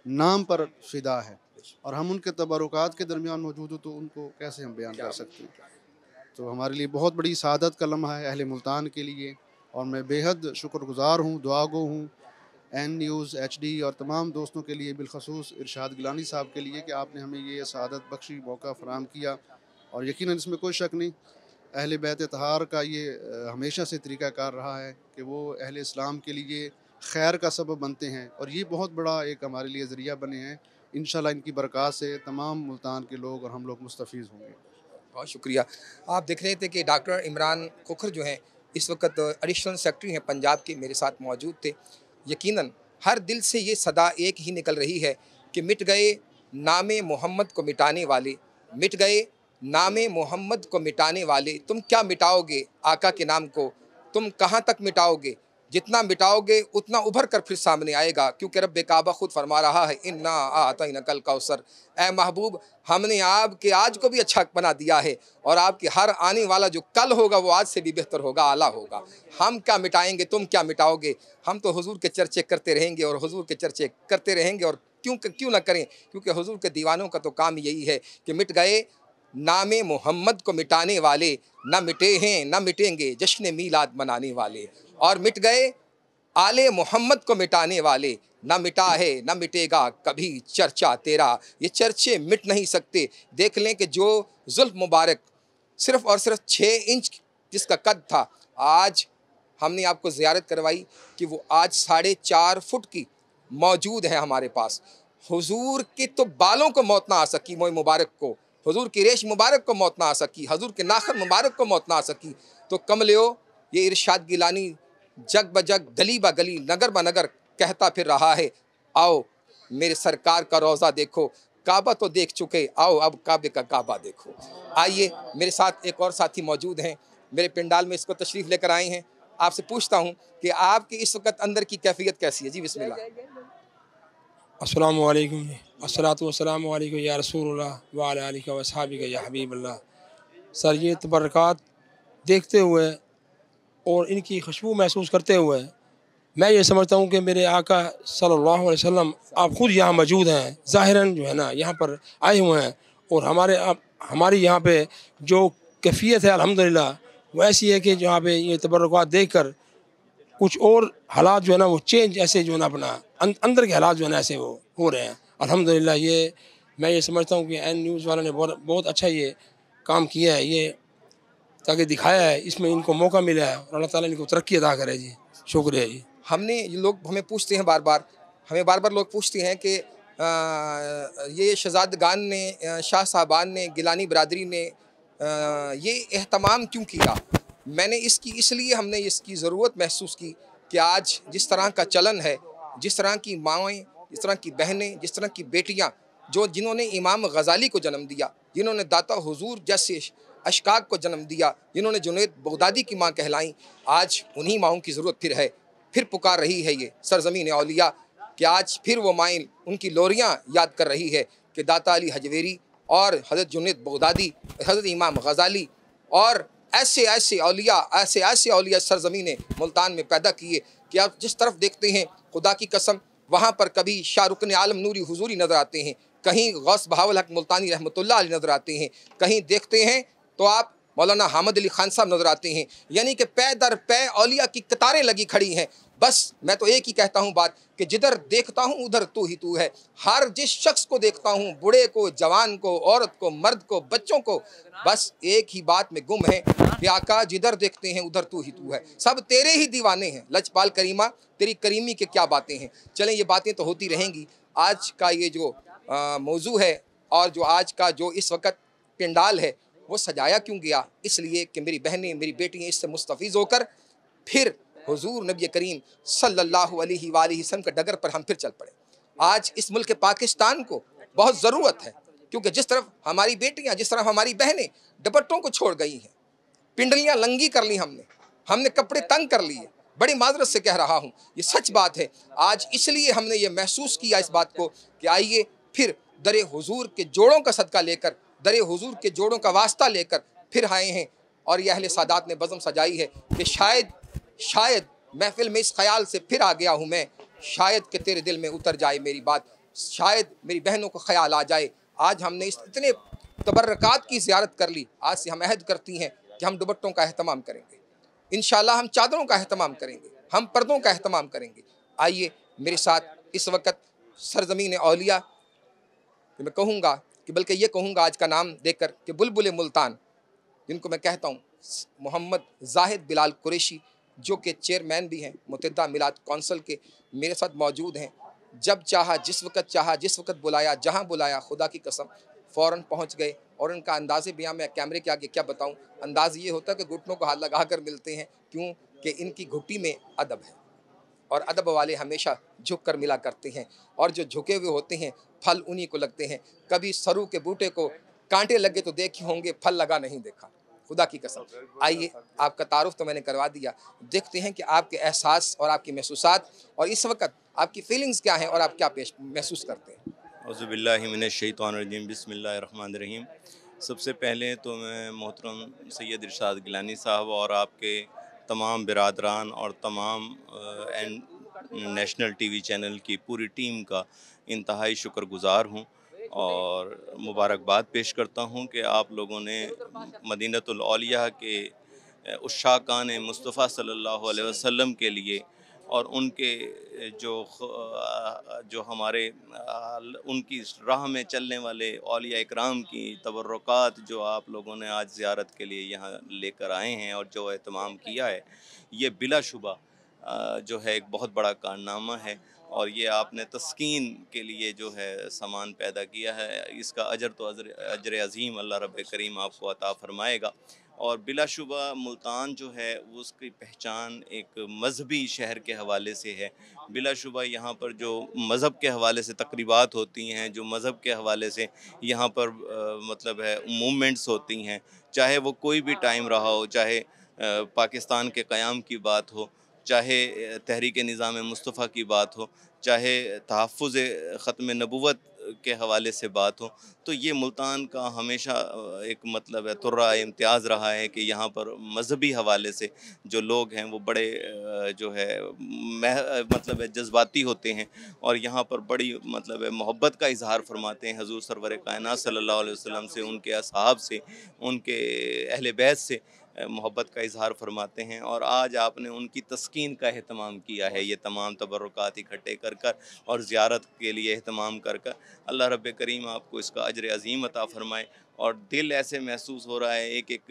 नाम पर फ़िदा है, और हम उनके तबरुकात के दरमियान मौजूद हो तो उनको कैसे हम बयान कर सकते हैं। तो हमारे लिए बहुत बड़ी सादत का लम्हा है अहले मुल्तान के लिए, और मैं बेहद शुक्रगुज़ार हूँ, दुआगो हूँ एन न्यूज़ HD और तमाम दोस्तों के लिए, बिलखसूस इरशाद गिलानी साहब के लिए कि आपने हमें ये सादत बख्शी मौका फ़राहम किया। और यकीनन इसमें कोई शक नहीं, अहले बैत तहार का ये हमेशा से तरीक़ाकार रहा है कि वो अहले इस्लाम के लिए खैर का सबब बनते हैं, और ये बहुत बड़ा एक हमारे लिए ज़रिया बने हैं। इंशाल्लाह इनकी बरक़ात से तमाम मुल्तान के लोग और हम लोग मुस्तफ़ीज़ होंगे। बहुत शुक्रिया। आप देख रहे थे कि डॉक्टर इमरान खोखर जो हैं इस वक्त एडिशनल सेक्रेटरी हैं पंजाब के, मेरे साथ मौजूद थे। यकीनन हर दिल से ये सदा एक ही निकल रही है कि मिट गए नामे मोहम्मद को मिटाने वाले, मिट गए नामे मोहम्मद को मिटाने वाले, तुम क्या मिटाओगे आका के नाम को, तुम कहाँ तक मिटाओगे, जितना मिटाओगे उतना उभर कर फिर सामने आएगा, क्योंकि रब्बे काबा खुद फरमा रहा है इन्ना आतैनकल कौसर। ए महबूब, हमने आपके आज को भी अच्छा बना दिया है, और आपके हर आने वाला जो कल होगा वो आज से भी बेहतर होगा, आला होगा। हम क्या मिटाएंगे, तुम क्या मिटाओगे? हम तो हुजूर के चर्चे करते रहेंगे और हुजूर के चर्चे करते रहेंगे, और क्यों ना करें, क्योंकि हुजूर के दीवानों का तो काम यही है कि मिट गए नामे मोहम्मद को मिटाने वाले, न मिटे हैं न मिटेंगे जश्न मीलाद मनाने वाले। और मिट गए आले मोहम्मद को मिटाने वाले, न मिटा है न मिटेगा कभी चर्चा तेरा। ये चर्चे मिट नहीं सकते। देख लें कि जो जुल्फ मुबारक सिर्फ़ और सिर्फ 6 इंच जिसका कद था, आज हमने आपको ज़ियारत करवाई कि वो आज 4.5 फुट की मौजूद है हमारे पास। हुजूर के तो बालों को मौत ना आ सकी, मोए मुबारक को, हुजूर की रेश मुबारक को मौत ना आ सकी, हुजूर के नाखन मुबारक को मौत ना आ सकी। तो कमलियो ये इरशाद गिलानी जग ब जग गली ब गली नगर ब नगर कहता फिर रहा है, आओ मेरे सरकार का रोज़ा देखो, काबा तो देख चुके, आओ अब काबे का काबा देखो। आइए, मेरे साथ एक और साथी मौजूद हैं, मेरे पिंडाल में इसको तशरीफ़ लेकर आए हैं। आपसे पूछता हूँ कि आपकी इस वक्त अंदर की कैफियत कैसी है? जी बिस्मिल्लाह। अस्सलामु अलैकुम, अस्सलातु वस्सलामु अलैका या रसूलुल्लाह व अला आलिका व अस्हाबिका या हबीबल्लाह। सर, ये तबर्रकात देखते हुए और इनकी खुशबू महसूस करते हुए मैं ये समझता हूँ कि मेरे आका सल्लल्लाहु अलैहि वसल्लम आप ख़ुद यहाँ मौजूद हैं, ज़ाहिरन जो है ना यहाँ पर आए हुए हैं। और हमारी यहाँ पे जो कैफियत है अल्हम्दुलिल्लाह वो ऐसी है कि जहाँ पे ये तबर्रुकात देखकर कुछ और हालात जो है ना वो चेंज ऐसे जो है ना अपना अंदर के हालात जो है ना ऐसे वो हो रहे हैं अल्हम्दुलिल्लाह। ये मैं ये समझता हूँ कि एन न्यूज़ वालों ने बहुत अच्छा ये काम किया है, ये ताकि दिखाया है, इसमें इनको मौका मिला है और अल्लाह ताला इनको तरक्की अता करे। जी शुक्रिया जी। लोग हमें पूछते हैं हमें बार बार लोग पूछते हैं कि ये शहज़ादगान ने, शाह साहबान ने, गिलानी बरादरी ने ये एहतमाम क्यों किया। इसलिए हमने इसकी ज़रूरत महसूस की कि आज जिस तरह का चलन है, जिस तरह की माएँ, जिस तरह की बहनें, जिस तरह की बेटियाँ जिन्होंने इमाम गज़ाली को जन्म दिया, जिन्होंने दाता हुजूर जैसे अशकाक को जन्म दिया, जिन्होंने जुनैद बगदादी की माँ कहलाई, आज उन्हीं माँओं की ज़रूरत फिर है। फिर पुकार रही है ये सरज़मीन औलिया कि आज फिर वो माएँ उनकी लोरियाँ याद कर रही है कि दाता अली हजवेरी और हज़रत जुनैद बगदादी, हज़रत इमाम गज़ाली और ऐसे औलिया सरज़मीन मुल्तान में पैदा किए कि आप जिस तरफ देखते हैं खुदा की कसम वहाँ पर कभी शाहरुख़ आलम नूरी हुजूरी नज़र आते हैं, कहीं गौस बहावल हक मुल्तानी रहमतुल्लाह अलैह नज़र आते हैं, कहीं देखते हैं तो आप मौलाना हामिद अली खान साहब नज़र आते हैं। यानी कि पै दर पै औलिया की कतारें लगी खड़ी हैं। बस मैं तो एक ही कहता हूँ बात कि जिधर देखता हूँ उधर तू ही तू है। हर जिस शख्स को देखता हूँ, बूढ़े को, जवान को, औरत को, मर्द को, बच्चों को, बस एक ही बात में गुम है कि आका जिधर देखते हैं उधर तू ही तू है। सब तेरे ही दीवाने हैं। लजपाल करीमा तेरी करीमी के क्या बातें हैं। चलें, ये बातें तो होती रहेंगी। आज का ये जो मौजू है और जो आज का जो इस वक्त पिंडाल है वो सजाया क्यों गया, इसलिए कि मेरी बहनें, मेरी बेटियाँ इससे मुस्तफ़ीज़ होकर फिर हुजूर नबी करीम सल्लल्लाहु अलैहि वसल्लम के डगर पर हम फिर चल पड़े। आज इस मुल्क पाकिस्तान को बहुत ज़रूरत है, क्योंकि जिस तरफ हमारी बेटियाँ, जिस तरफ हमारी बहनें दुपट्टों को छोड़ गई हैं, पिंडलियाँ लंगी कर ली हमने कपड़े तंग कर लिए। बड़ी माजरत से कह रहा हूँ, ये सच बात है। आज इसलिए हमने ये महसूस किया इस बात को कि आइए फिर दरे हुजूर के जोड़ों का सदका लेकर, दरे हुजूर के जोड़ों का वास्ता लेकर फिर आए हैं। और यह अहले सादात ने बज़म सजाई है कि शायद महफिल में इस ख्याल से फिर आ गया हूँ मैं, शायद कि तेरे दिल में उतर जाए मेरी बात, शायद मेरी बहनों को ख्याल आ जाए। आज हमने इतने तबर्रकात की ज़ियारत कर ली। आज से हम अहद करती हैं कि हम दुपट्टों का अहतमाम करेंगे, इंशाअल्लाह हम चादरों का अहतमाम करेंगे, हम पर्दों का अहतमाम करेंगे। आइए मेरे साथ इस वक्त सरज़मीन औलिया कि मैं कहूँगा कि बल्कि ये कहूँगा आज का नाम देकर कि बुलबुल मुल्तान, जिनको मैं कहता हूँ मोहम्मद जाहिद बिलाल कुरैशी, जो कि चेयरमैन भी हैं मुत्तहिदा मिलाद कौंसिल के, मेरे साथ मौजूद हैं। जब चाहा, जिस वक्त बुलाया, जहाँ बुलाया, खुदा की कसम फ़ौरन पहुँच गए। और उनका अंदाज़े बयां मैं कैमरे के आगे क्या बताऊँ। अंदाज़ ये होता है कि घुटनों को हाथ लगा कर मिलते हैं, क्यों कि इनकी घुट्टी में अदब है और अदब वाले हमेशा झुक कर मिला करते हैं। और जो झुके हुए होते हैं फल उन्हीं को लगते हैं। कभी सरू के बूटे को कांटे लगे तो देखे होंगे, फल लगा नहीं देखा, खुदा की कसम। आइए, आपका तारुफ तो मैंने करवा दिया, देखते हैं कि आपके एहसास और आपकी महसूसात और इस वक्त आपकी फीलिंग्स क्या हैं और आप क्या महसूस करते हैं। औज़ुबिल्लाहि मिनश्शैतानिर्रजीम, बिस्मिल्लाहिर्रहमानिर्रहीम। सबसे पहले तो मैं मोहतरम सैयद इरशाद गिलानी साहब और आपके तमाम बिरादरान और तमाम नेशनल टीवी चैनल की पूरी टीम का इंतहाई शुक्रगुज़ार हूँ और मुबारकबाद पेश करता हूँ कि आप लोगों ने मदीनतुल औलिया के उशाकान मुस्तफ़ा सल्लल्लाहु अलैहि वसल्लम के लिए और उनके जो हमारे उनकी राह में चलने वाले औलिया इकराम की तबर्रुकात जो आप लोगों ने आज ज़ियारत के लिए यहाँ लेकर आए हैं और जो एहतमाम किया है, ये बिलाशुबा जो है एक बहुत बड़ा कारनामा है और ये आपने तस्कीन के लिए जो है सामान पैदा किया है, इसका अजर तो अजर अज़ीम अल्लाह रब्बे करीम आपको अता फ़रमाएगा। और बिलाशुबा मुल्तान जो है उसकी पहचान एक मजहबी शहर के हवाले से है। बिलाशुबा यहाँ पर जो मज़हब के हवाले से तकरीबात होती हैं, जो मज़हब के हवाले से यहाँ पर मतलब है मूवमेंट्स होती हैं, चाहे वो कोई भी टाइम रहा हो, चाहे पाकिस्तान के क़याम की बात हो, चाहे तहरीक निज़ाम मुस्तफ़ा की बात हो, चाहे तहफ़्फ़ुज़ ख़त्म नबुव्वत के हवाले से बात हो, तो ये मुल्तान का हमेशा एक मतलब है तुर्रा इम्तियाज़ रहा है कि यहाँ पर मजहबी हवाले से जो लोग हैं वो बड़े जो है मतलब है जज्बाती होते हैं और यहाँ पर बड़ी मतलब है मोहब्बत का इजहार फरमाते हैं हजूर सरवर कायनात सल्लल्लाहु अलैहि वसल्लम से, उनके असहाब से, उनके अहले बैत से मोहब्बत का इजहार फरमाते हैं। और आज आपने उनकी तस्कीन का एहतमाम किया है, ये तमाम तबर्रुकात इकट्ठे कर कर और ज़ियारत के लिए एहतमाम कर कर। अल्लाह रब्बे करीम आपको इसका अजर अज़ीम अता फ़रमाए। और दिल ऐसे महसूस हो रहा है एक एक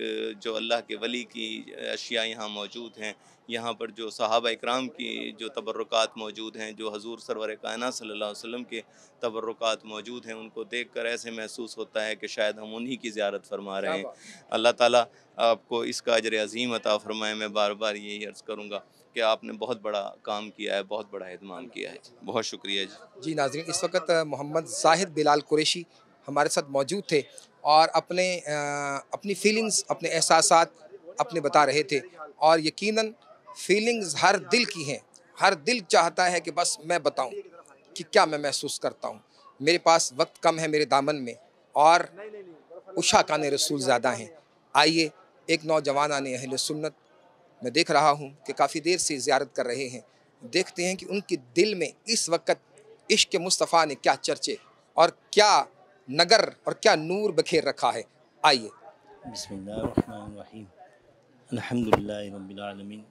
जो अल्लाह के वली की अशिया यहाँ मौजूद हैं, यहाँ पर जो सहाबा इकराम की जो तबर्रुकात मौजूद हैं, जो हजूर सरवर कायनात सल्लल्लाहु अलैहि वसल्लम के तबर्रुकात मौजूद हैं, उनको देख कर ऐसे महसूस होता है कि शायद हम उन्हीं की ज़ियारत फरमा रहे हैं। अल्लाह ताला आपको इसका अजर अज़ीम अता फ़रमाए। मैं बार बार यही अर्ज़ करूँगा कि आपने बहुत बड़ा काम किया है, बहुत बड़ा एहतमाम किया है। बहुत शुक्रिया जी। जी नाज़रीन, इस वक्त मोहम्मद ज़ाहिद बिलाल कुरैशी हमारे साथ मौजूद थे और अपनी फीलिंग्स, अपने एहसासात अपने बता रहे थे और यकीनन फीलिंग्स हर दिल की हैं। हर दिल चाहता है कि बस मैं बताऊं कि क्या मैं महसूस करता हूं। मेरे पास वक्त कम है मेरे दामन में और उशाकान रसूल ज़्यादा हैं। आइए एक नौजवान आने अहले सुन्नत मैं देख रहा हूं कि काफ़ी देर से ज़ियारत कर रहे हैं, देखते हैं कि उनके दिल में इस वक्त इश्क मुस्तफ़ा ने क्या चर्चे और क्या नगर और क्या नूर बखेर रखा है। आइए। बिस्मिल्लाहिर्रहमानिर्रहीम, अल्हम्दुलिल्लाहि रब्बिल आलमीन।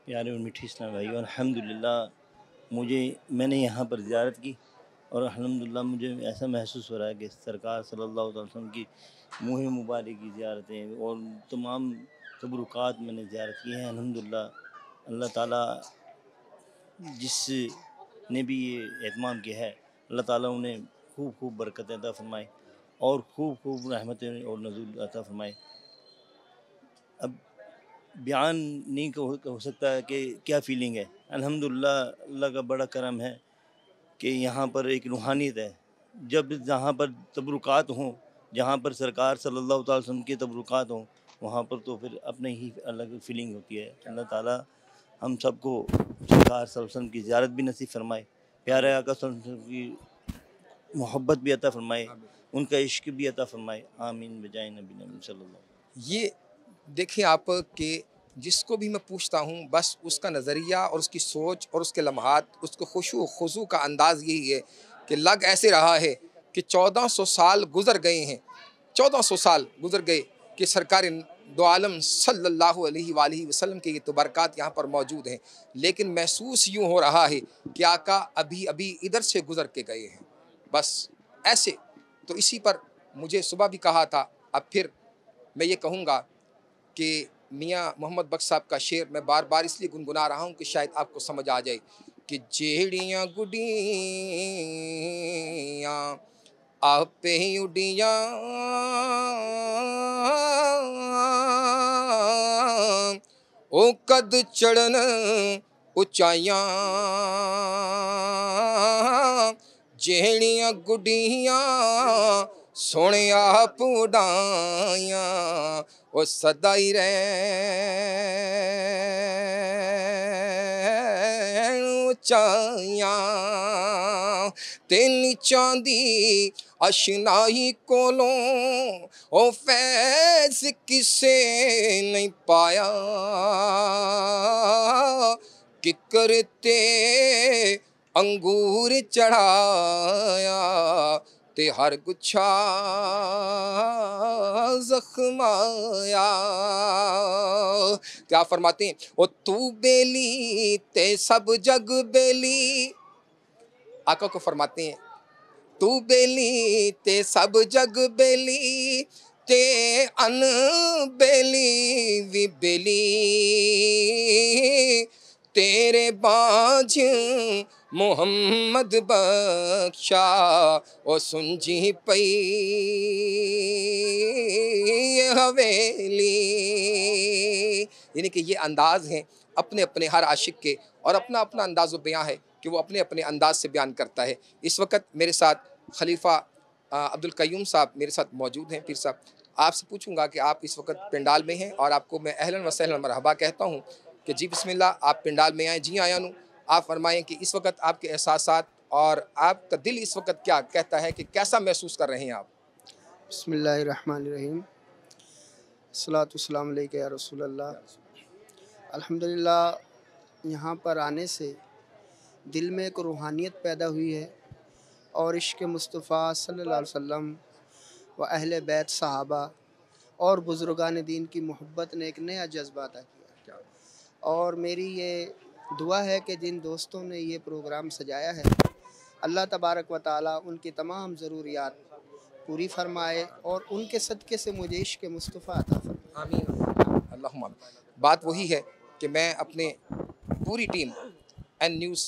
प्यारे और मीठी इस्लाम भाई, अल्हम्दुलिल्लाह मैंने यहाँ पर ज़ियारत की और अल्हम्दुलिल्लाह मुझे ऐसा महसूस हो रहा है कि सरकार सल्लल्लाहु अलैहि वसल्लम की मुँह मुबारक की ज़ियारतें और तमाम तबरुकात मैंने ज़ियारत की हैं। अल्हम्दुलिल्लाह अल्लाह ताला जिसने भी ये एहतमाम किया है, अल्लाह ताला उन्हें खूब खूब बरकत अता फरमाए और खूब खूब रहमतें और नज़ूल अता फरमाए। अब बयान नहीं हो सकता है कि क्या फ़ीलिंग है। अल्हम्दुलिल्लाह अल्लाह का बड़ा करम है कि यहाँ पर एक रूहानियत है। जब जहाँ पर तबरुकात हों, जहाँ पर सरकार सल्लल्लाहु अलैहि वसल्लम के तबरुकात हों, वहाँ पर तो फिर अपने ही अलग फीलिंग होती है। अल्लाह ताला हम सबको सरकार सल्लल्लाहु अलैहि वसल्लम की ज़ियारत भी नसीब फरमाए, प्यारे आका सल्लल्लाहु अलैहि वसल्लम की मोहब्बत भी अता फरमाए, उनका इश्क भी अता फरमाए। आमीन बजाय नबी सल्लल्लाहु। ये देखिए आप कि जिसको भी मैं पूछता हूँ बस उसका नज़रिया और उसकी सोच और उसके लम्हात, उसको खुशू खुजू का अंदाज़ यही है कि लग ऐसे रहा है कि 1400 साल गुज़र गए हैं, 1400 साल गुज़र गए कि सरकार दो आलम सल्लल्लाहु अलैहि वसल्लम के ये तो बरक़ात यहाँ पर मौजूद हैं, लेकिन महसूस यूँ हो रहा है कि आका अभी अभी इधर से गुज़र के गए हैं। बस ऐसे तो इसी पर मुझे सुबह भी कहा था, अब फिर मैं ये कहूँगा कि मियाँ मोहम्मद बख्श साहब का शेर मैं बार बार इसलिए गुनगुना रहा हूँ कि शायद आपको समझ आ जाए कि जेड़ियाँ गुड़ियाँ आपे उड़ियाँ ओ कद चढ़न ऊंचाइयाँ, जेड़ियाँ गुड़ियाँ सोने आप उड़ाइयाँ ओ सदा ही रहन ऊंचाइयाँ ते नीचां दी अशनाई कोलों ओ फैज़ किसे नहीं पाया, किकर ते अंगूर चढ़ाया ते हर गुच्छा जख्माया। क्या फरमाते हैं, ओ तू बेली ते सब जग बेली। आका को फरमाते हैं तू बेली ते सब जग बेली, ते अन बेली भी बेली, तेरे बाझ मोहम्मद बख्शा ओ सुनजी पई हवेली। यानी कि ये अंदाज हैं अपने अपने हर आशिक के, और अपना अपना अंदाज़ बयां है कि वो अपने अपने अंदाज से बयान करता है। इस वक्त मेरे साथ खलीफा अब्दुल कय्यूम साहब मेरे साथ मौजूद हैं। पीर साहब, आपसे पूछूंगा कि आप इस वक्त पिंडाल में हैं, और आपको मैं अहलन व सहलन मरहबा कहता हूँ कि जी बिस्मिल्लाह, आप पिंडाल में आए। जी आया नू, आप फरमाएं कि इस वक्त आपके एहसासात और आपका दिल इस वक्त क्या कहता है, कि कैसा महसूस कर रहे हैं आप? बिस्मिल्लाहिर्रहमानिर्रहीम, अस्सलातु वस्सलामु अलैका या रसूलल्लाह। अल्हम्दुलिल्लाह, यहाँ पर आने से दिल में एक रूहानियत पैदा हुई है, और इश्क़ मुस्तफ़ा सल्लल्लाहु अलैहि वसल्लम व अहले बैत सहाबा और बुज़ुर्गान दीन की मोहब्बत ने एक नया जज्बा अता किया। और मेरी ये दुआ है कि जिन दोस्तों ने ये प्रोग्राम सजाया है, अल्लाह तबारक व ताला उनकी तमाम ज़रूरियात पूरी फरमाए, और उनके सदक़े से मुझे इश्क़ मुस्तफ़ा अता फरमाए। आमीन अल्लाहुम्मा। बात वही है कि मैं अपने पूरी टीम एन न्यूज़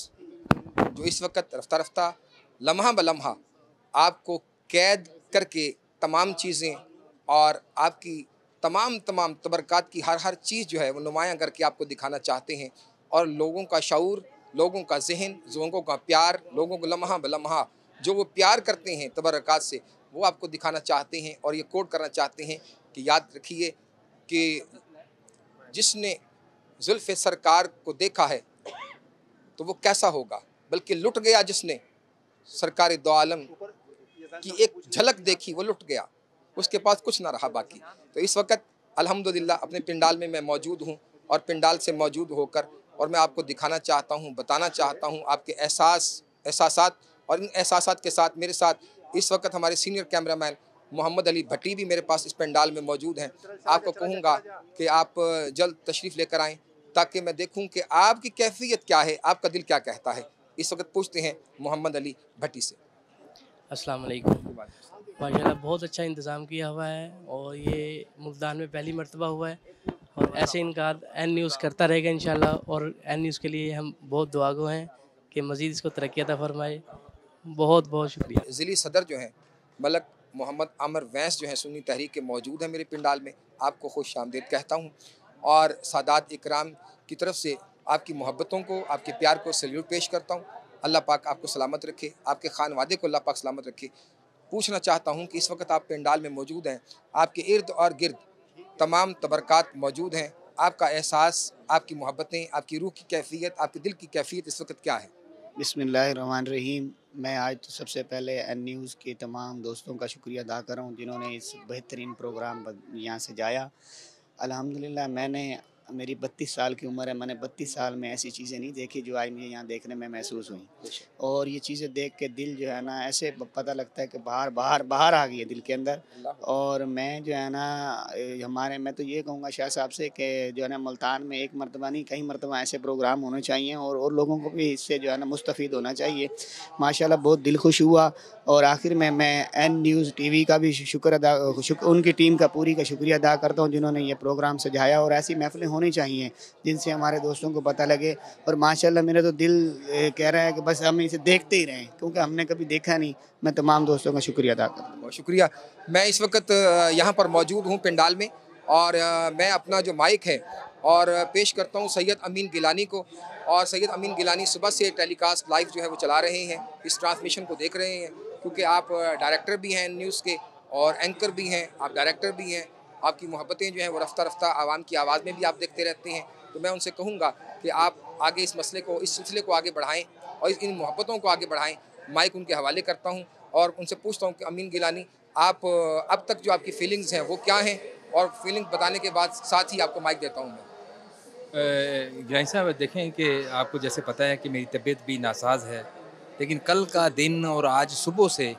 जो इस वक्त रफ्ता रफ्ता लम्हा ब लम्हा आपको कैद करके तमाम चीज़ें और आपकी तमाम तबरकात की हर चीज़ जो है वो नुमायाँ करके आपको दिखाना चाहते हैं, और लोगों का शऊर, लोगों का जहन, लोगों का प्यार, लोगों को लम्हा ब लम्हा जो वो प्यार करते हैं तबरकात से, वो आपको दिखाना चाहते हैं। और ये कोट करना चाहते हैं कि याद रखिए कि जिसने जुल्फ़ सरकार को देखा है तो वो कैसा होगा, बल्कि लुट गया जिसने सरकार दो आलम की एक झलक देखी, वो लुट गया, उसके पास कुछ ना रहा बाकी। तो इस वक्त अल्हम्दुलिल्लाह अपने पिंडाल में मैं मौजूद हूँ, और पिंडाल से मौजूद होकर और मैं आपको दिखाना चाहता हूँ, बताना चाहता हूँ आपके एहसासात, और इन एहसासात के साथ मेरे साथ इस वक्त हमारे सीनियर कैमरामैन मोहम्मद अली भट्टी भी मेरे पास इस पंडाल में मौजूद हैं। आपको कहूँगा कि आप जल्द तशरीफ़ लेकर आएँ, ताकि मैं देखूँ कि आपकी कैफियत क्या है, आपका दिल क्या कहता है। इस वक्त पूछते हैं मोहम्मद अली भट्टी से। अस्सलाम वालेकुम। माशाल्लाह बहुत अच्छा इंतज़ाम किया हुआ है, और ये मुल्तान में पहली मरतबा हुआ है, और ऐसे इनकार एन न्यूज़ करता रहेगा इंशाल्लाह। और एन न्यूज़ के लिए हम बहुत दुआगो हैं कि मज़ीद इसको तरक्की अता फरमाए। बहुत बहुत शुक्रिया। ज़िली सदर जो हैं मलक मोहम्मद आमिर वैस जो हैं सुन्नी तहरीक के मौजूद हैं मेरे पिंडाल में, आपको खुश आमदीद कहता हूँ, और सादात इकराम की तरफ से आपकी मोहब्बतों को, आपके प्यार को सल्यूट पेश करता हूँ। अल्लाह पाक आपको सलामत रखे, आपके खानवादे को अल्लाह पाक सलामत रखे। पूछना चाहता हूँ कि इस वक्त आप पिंडाल में मौजूद हैं, आपके इर्द और गिर्द तमाम तबरकात मौजूद हैं, आपका एहसास, आपकी मोहब्बतें, आपकी रूह की कैफियत, आपके दिल की कैफियत इस वक्त क्या है? बिस्मिल्लाहिर्रहमानिर्रहीम। मैं आज तो सबसे पहले एन न्यूज़ के तमाम दोस्तों का शुक्रिया अदा कर रहा हूँ जिन्होंने इस बेहतरीन प्रोग्राम यहाँ से जाया। अल्हम्दुलिल्लाह, मेरी 32 साल की उम्र है, मैंने 32 साल में ऐसी चीज़ें नहीं देखी जो आज मुझे यहाँ देखने में महसूस हुई। और ये चीज़ें देख के दिल जो है ना, ऐसे पता लगता है कि बाहर आ गई है दिल के अंदर। और मैं जो है ना, मैं तो ये कहूँगा शाह साहब से कि जो है ना, मुल्तान में एक मरतबा नहीं कई मरतबा ऐसे प्रोग्राम होने चाहिए, और लोगों को भी इससे जो है ना मुस्तफ़ीद होना चाहिए। माशाल्लाह बहुत दिल खुश हुआ। और आखिर में मैं एन न्यूज़ टीवी का भी उनकी टीम का पूरी का शुक्रिया अदा करता हूँ जिन्होंने ये प्रोग्राम सजाया। और ऐसी महफिलें होनी चाहिए जिनसे हमारे दोस्तों को पता लगे। और माशाल्लाह मेरा तो दिल कह रहा है कि बस हम इसे देखते ही रहें, क्योंकि हमने कभी देखा नहीं। मैं तमाम दोस्तों का शुक्रिया अदा करता हूँ। बहुत शुक्रिया। मैं इस वक्त यहाँ पर मौजूद हूँ पिंडाल में, और मैं अपना जो माइक है और पेश करता हूँ सैयद अमीन गिलानी को। और सैयद अमीन गिलानी सुबह से टेलीकास्ट लाइव जो है वो चला रहे हैं, इस ट्रांसमिशन को देख रहे हैं, क्योंकि आप डायरेक्टर भी हैं न्यूज़ के और एंकर भी हैं, आप डायरेक्टर भी हैं। आपकी मोहब्बतें जो हैं वो रफ्ता रफ्ता आवाम की आवाज़ में भी आप देखते रहते हैं। तो मैं उनसे कहूँगा कि आप आगे इस सिलसिले को आगे बढ़ाएँ और इन मोहब्बतों को आगे बढ़ाएँ। माइक उनके हवाले करता हूँ और उनसे पूछता हूँ कि अमीन गिलानी, आप अब तक जो आपकी फीलिंग्स हैं वो क्या हैं, और फीलिंग बताने के बाद साथ ही आपको माइक देता हूँ मैं। गिलानी साहब, देखें कि आपको जैसे पता है कि मेरी तबीयत भी नासाज है, लेकिन कल का दिन और आज सुबह से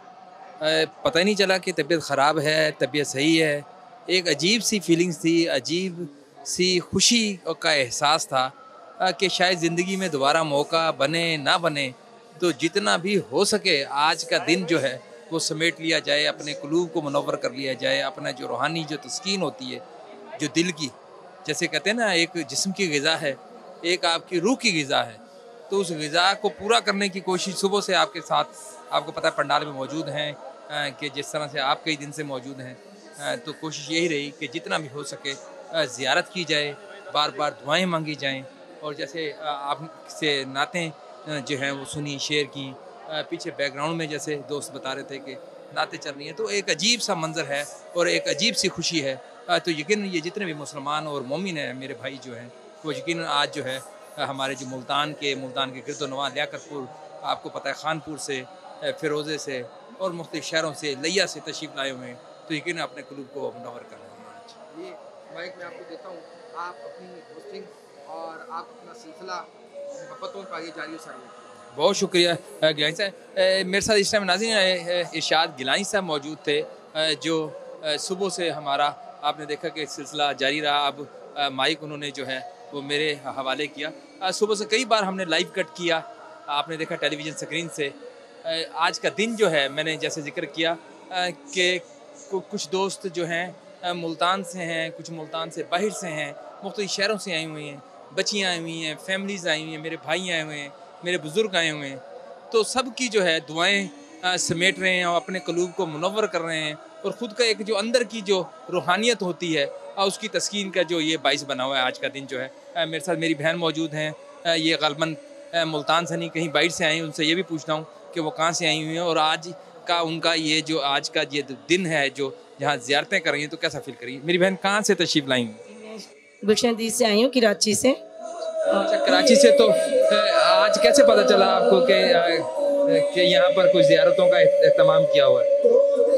पता ही नहीं चला कि तबीयत ख़राब है, तबीयत सही है। एक अजीब सी फीलिंग्स थी, अजीब सी खुशी का एहसास था कि शायद ज़िंदगी में दोबारा मौका बने ना बने तो जितना भी हो सके आज का दिन जो है वो समेट लिया जाए, अपने क़ुलूब को मुनव्वर कर लिया जाए, अपना जो रूहानी जो तस्कीन होती है, जो दिल की, जैसे कहते हैं ना एक जिस्म की ग़िज़ा है, एक आपकी रूह की ग़िज़ा है, तो उस ग़िज़ा को पूरा करने की कोशिश सुबह से आपके साथ, आपको पता है पंडाल में मौजूद हैं कि जिस तरह से आप कई दिन से मौजूद हैं, तो कोशिश यही रही कि जितना भी हो सके ज़ियारत की जाए, बार बार दुआएं मांगी जाएं। और जैसे आपसे नातें जो हैं वो सुनी, शेयर की, पीछे बैकग्राउंड में जैसे दोस्त बता रहे थे कि नातें चल रही हैं, तो एक अजीब सा मंज़र है और एक अजीब सी खुशी है। तो यकीन ये जितने भी मुसलमान और मोमिन हैं मेरे भाई जो हैं वो यकीन आज जो है हमारे जो मुल्तान के गिरदोनवा लियाकतपुर, आपको पता है खानपुर से, फ़िरोज़े से और मुख्तलिफ शहरों से, लिया से तशरीफ़ लाए हुए हैं, तो यकीन अपने क़ुलूब को मुनव्वर कर रहे हैं। ये माइक में आपको देता हूँ, आप अपनी होस्टिंग और आप अपना सिलसिला मोहब्बतों का आगे जारी सारी। बहुत शुक्रिया गिलानी साहब। मेरे साथ इस टाइम नाज़रीन इरशाद गिलानी साहब मौजूद थे, जो सुबह से हमारा आपने देखा कि सिलसिला जारी रहा। अब माइक उन्होंने जो है वो मेरे हवाले किया। सुबह से कई बार हमने लाइव कट किया, आपने देखा टेलीविज़न स्क्रीन से। आज का दिन जो है मैंने जैसे जिक्र किया कि कुछ दोस्त जो हैं मुल्तान से हैं, कुछ मुल्तान से बाहर से हैं, मुख्तलिफ शहरों से आई हुई हैं, बच्चियाँ आई हुई हैं, फैमिलीज़ आई हुई हैं, मेरे भाई आए हुए हैं, मेरे बुज़ुर्ग आए हुए हैं, तो सब की जो है दुआएं समेट रहे हैं और अपने क़ुलूब को मुनव्वर कर रहे हैं और ख़ुद का एक जो अंदर की जो रूहानियत होती है उसकी तस्कीन का जो ये बाइस बना हुआ है आज का दिन जो है। मेरे साथ मेरी बहन मौजूद हैं, ये ग़ालिबन मुल्तान से नहीं कहीं बाहर से आई, उनसे ये भी पूछता हूँ कि वो कहाँ से आई हुई हैं और आज का उनका ये जो आज का ये दिन है जो जहाँ ज़ियारतें कर रही हैं तो कैसा फील करिए। मेरी बहन कहाँ से तशरीफ़ लाई हुई? गुलशन से आई हूँ, कराची से। अच्छा, कराची से। तो आज कैसे पता चला आपको कि यहाँ पर कुछ ज़ियारतों का एहतमाम किया हुआ है?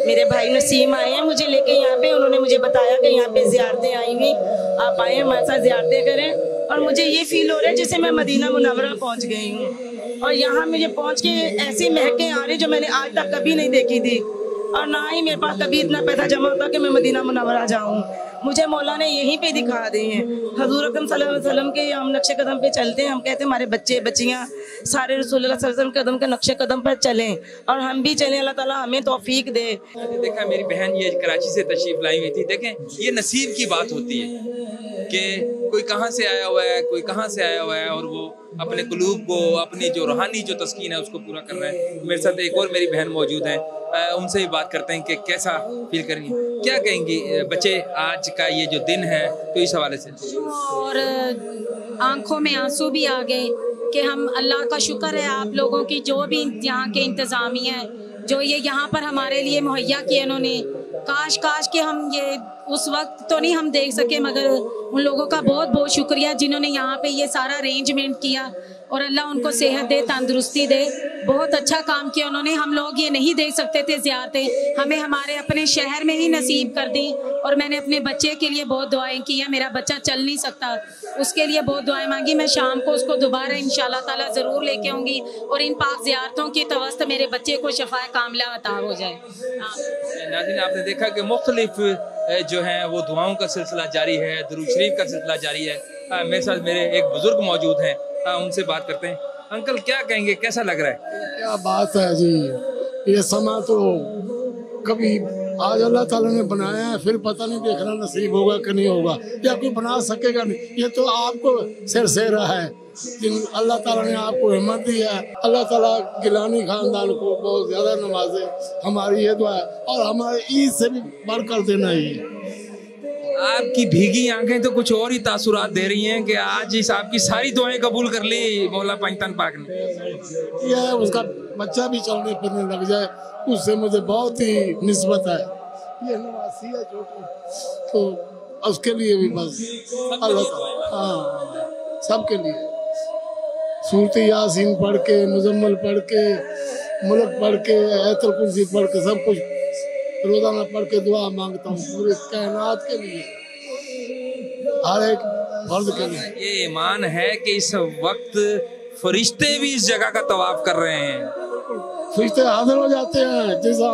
मेरे भाई नसीम आए हैं मुझे लेके यहाँ पे, उन्होंने मुझे बताया कि यहाँ पे ज़ियारतें आई हुई, आप आए हमारे साथ ज़ियारतें करें। और मुझे ये फील हो रहा है जैसे मैं मदीना मुनव्वरा पहुँच गई हूँ और यहाँ मुझे पहुँच के ऐसी महकें आ रही जो मैंने आज तक कभी नहीं देखी थी और ना ही मेरे पास कभी इतना पैसा जमा होता कि मैं मदीना मुनव्वरा जाऊँ। मुझे मौला ने यहीं पे दिखा दी हैं। हजूर अकरम सल्लल्लाहु अलैहि वसल्लम के हम नक्शे कदम पे चलते हैं, हम कहते हैं हमारे बच्चे बच्चियाँ सारे रसूलुल्लाह सल्लल्लाहु अलैहि वसल्लम के कदम के नक्शे कदम पर चलें और हम भी चलें। अल्लाह ताला हमें तौफीक दे। देखा मेरी बहन ये कराची से तशरीफ़ लाई हुई थी। देखें ये नसीब की बात होती है कि कोई कहाँ से आया हुआ है, कोई कहाँ से आया हुआ है और वो अपने क़ुलूब को, अपनी जो रूहानी जो तस्कीन है उसको पूरा कर रहा है। मेरे साथ एक और मेरी बहन मौजूद है, उनसे भी बात करते हैं कि कैसा फील करेंगी, क्या कहेंगी बच्चे आज का ये जो दिन है तो इस हवाले से। और आंखों में आंसू भी आ गए कि हम अल्लाह का शुक्र है आप लोगों की जो भी यहाँ के इंतज़ामिया है जो ये यहाँ पर हमारे लिए मुहैया किए उन्होंने। काश कि हम ये उस वक्त तो नहीं हम देख सके मगर उन लोगों का बहुत बहुत शुक्रिया जिन्होंने यहाँ पे ये सारा अरेंजमेंट किया और अल्लाह उनको सेहत दे, तंदुरुस्ती दे। बहुत अच्छा काम किया उन्होंने। हम लोग ये नहीं देख सकते थे ज़ियारतें, हमें हमारे अपने शहर में ही नसीब कर दी और मैंने अपने बच्चे के लिए बहुत दुआएं की हैं। मेरा बच्चा चल नहीं सकता, उसके लिए बहुत दुआएं मांगी। मैं शाम को उसको दोबारा इंशाल्लाह ताला ज़रूर लेके आऊँगी और इन पाक ज़ियारतों की तवस्त मेरे बच्चे को शफाए कामिला अता हो जाए। नाज़रीन आपने देखा कि मुख्तलिफ जो हैं वो दुआओं का सिलसिला जारी है, दुरूद शरीफ का सिलसिला जारी है। मेरे साथ मेरे एक बुजुर्ग मौजूद हैं, उनसे बात करते हैं। अंकल क्या कहेंगे, कैसा लग रहा है? क्या बात है जी, ये समा तो कभी आज अल्लाह ताला ने बनाया है, फिर पता नहीं देखना नसीब होगा कि नहीं होगा या कोई बना सकेगा नहीं। ये तो आपको सिरसेरा है, अल्लाह ताला ने आपको हिम्मत दी है। अल्लाह ताला गिलानी खानदान को बहुत ज़्यादा नवाजे, हमारी ये दुआ है और हमारे ईद से भी बढ़कर देना ही। आपकी भीगी आंखें तो कुछ और ही तासुरात दे रही हैं कि आज इस आपकी सारी दुआएं कबूल कर ली मौला पंजतन पाक ने। यह उसका बच्चा भी चलने फिरने लग जाए उससे मुझे बहुत ही निस्बत है। ये नवासी है छोटी, तो उसके लिए भी बस अल्लाह ताला, हाँ सबके लिए सूरत यासीन पढ़ के, मुजम्मल पढ़ के, मुल्क पढ़ के, आयतुल कुर्सी पढ़ के, सब कुछ रोजाना पढ़ के दुआ मांगता हूँ पूरे कायनात के लिए, हर एक फर्द के लिए। ये ईमान है कि इस वक्त फरिश्ते भी इस जगह का तवाफ कर रहे हैं। फरिश्ते हाजिर हो जाते हैं, जैसा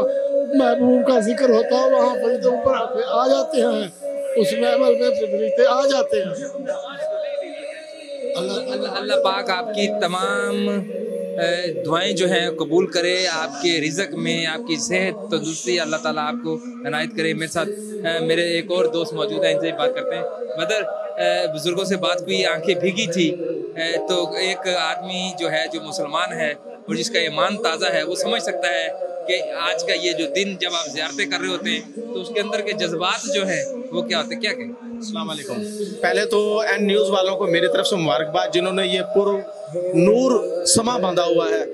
महबूब का जिक्र होता है वहाँ फरिश्ते ऊपर आ जाते हैं, उस महमल में फरिश्ते आ जाते हैं। अल्लाह पाक आपकी तमाम दुआएं जो हैं कबूल करे, आपके रिज़्क में आपकी सेहत तंदुरुस्ती अल्लाह ताला आपको इनायत करे। मेरे साथ मेरे एक और दोस्त मौजूद हैं, इनसे बात करते हैं। मदर, बुज़ुर्गों से बात हुई, आंखें भीगी थी, तो एक आदमी जो है जो मुसलमान है और जिसका ईमान ताज़ा है वो समझ सकता है कि आज का ये जो दिन जब आप ज़ियारतें कर रहे होते हैं तो उसके अंदर के जज्बात जो है वो क्या होते हैं, क्या कहें? अस्सलाम वालेकुम। पहले तो एन न्यूज़ वालों को मेरी तरफ से मुबारकबाद, जिन्होंने ये नूर समा बांधा हुआ है।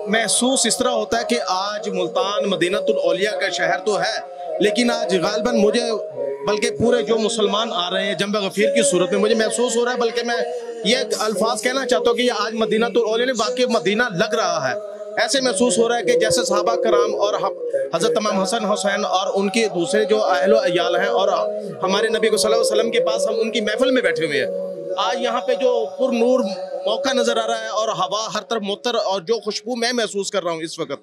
महसूस इस तरह होता है कि आज मुल्तान मदीनतुल औलिया का शहर तो है, लेकिन आज गालिबन मुझे बल्कि पूरे जो मुसलमान आ रहे हैं जंब गफीर की सूरत में मुझे महसूस हो रहा है, बल्कि मैं ये अल्फाज कहना चाहता हूँ कि आज मदीनतुल औलिया ने बाकी मदीना लग रहा है। ऐसे महसूस हो रहा है कि जैसे सहाबा कराम और हज़रत इमाम हसन हुसैन और उनके दूसरे जो अहलो अयाल हैं और हमारे नबी को सल्लल्लाहु अलैहि वसल्लम के पास हम उनकी महफिल में बैठे हुए हैं। आज यहाँ पे जो पुरनूर मौका नज़र आ रहा है और हवा हर तरफ मुअत्तर और जो खुशबू मैं महसूस कर रहा हूँ इस वक्त,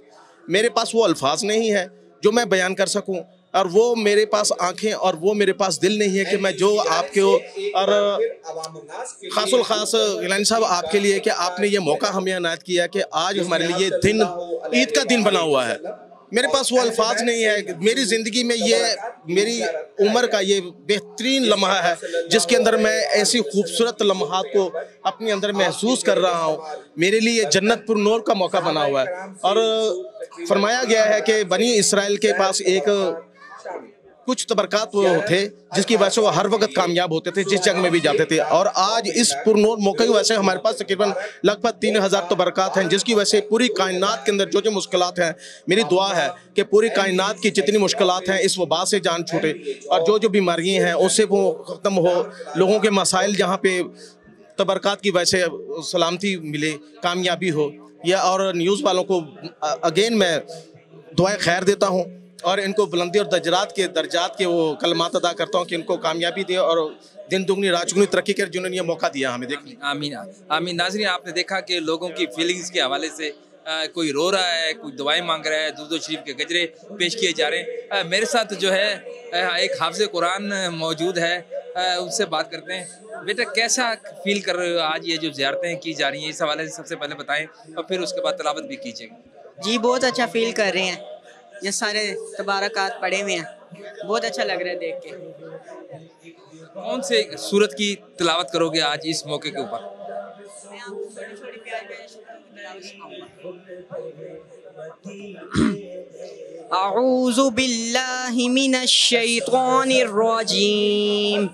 मेरे पास वो अल्फाज नहीं है जो मैं बयान कर सकूँ, और वो मेरे पास आंखें और वो मेरे पास दिल नहीं है कि मैं जो आपके और खासुल खास गिलानी साहब आपके लिए कि आपने ये मौका हमें इनायत किया कि आज हमारे लिए दिन ईद का दिन बना हुआ है। मेरे पास वो अल्फाज नहीं है। मेरी ज़िंदगी में ये मेरी उम्र का ये बेहतरीन लम्हा है जिसके अंदर मैं ऐसी खूबसूरत लम्हात को अपने अंदर महसूस कर रहा हूँ। मेरे लिए जन्नत पुर नूर का मौका बना हुआ है। और फरमाया गया है कि बनी इसराइल के पास एक कुछ तबरकात वो थे जिसकी वजह से वो हर वक्त कामयाब होते थे जिस जंग में भी जाते थे, और आज इस पुरनूर मौके की वजह से हमारे पास तकरीबन लगभग 3000 तबरकात हैं जिसकी वजह से पूरी कायनात के अंदर जो जो मुश्किलात हैं, मेरी दुआ है कि पूरी कायनात की जितनी मुश्किलात हैं इस वबा से जान छूटे और जो जो बीमारियाँ हैं उससे वो ख़त्म हो, लोगों के मसाइल जहाँ पे तबरकात की वजह से सलामती मिले, कामयाबी हो। या और न्यूज़ वालों को अगेन मैं दुआ खैर देता हूँ और इनको बुलंदी और दर्जात के वो कलमात अदा करता हूँ कि इनको कामयाबी दे और दिन दुगनी रात चुगनी तरक्की कर जिन्होंने ये मौका दिया हमें देखने। आमीन आमीन। नाज़रीन, आपने देखा कि लोगों की फीलिंग्स के हवाले से कोई रो रहा है, कोई दुआएं मांग रहा है, दुरूद शरीफ के गजरे पेश किए जा रहे हैं। मेरे साथ जो है एक हाफ़िज़ कुरान मौजूद है, उनसे बात करते हैं। बेटा, कैसा फील कर रहे हो आज ये जो ज़ियारतें की जा रही हैं, इस हवाले से सबसे पहले बताएं और फिर उसके बाद तलावत भी कीजिएगा। जी, बहुत अच्छा फील कर रहे हैं, ये सारे तबारकात पढ़े हुए हैं, बहुत अच्छा लग रहा है देख के। कौन से सूरत की तिलावत करोगे आज इस मौके के ऊपर? अऊज़ु बिल्लाहि मिनश शैतानिर रजीम,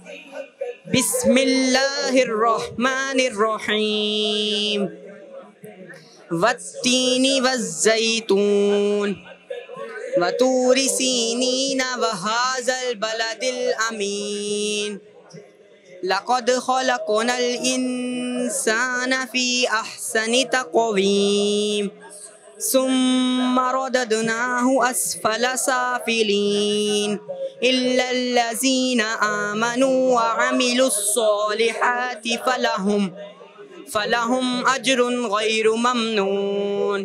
बिस्मिल्लाहिर रहमानिर रहीम, वत्तीनी वज़्ज़ैतून वतूरि सीनीन वहाज़ल बलदिल अमीन, लक़द ख़लक़नल इंसान फ़ी अहसनि तक़वीम, सुम्मा रददनाहु अस्फ़ल साफ़िलीन, इल्लल्लज़ीना आमनू व अमिलुस्सॉलिहाति फ़लहुम अज्रुन ग़ैरु ममनून,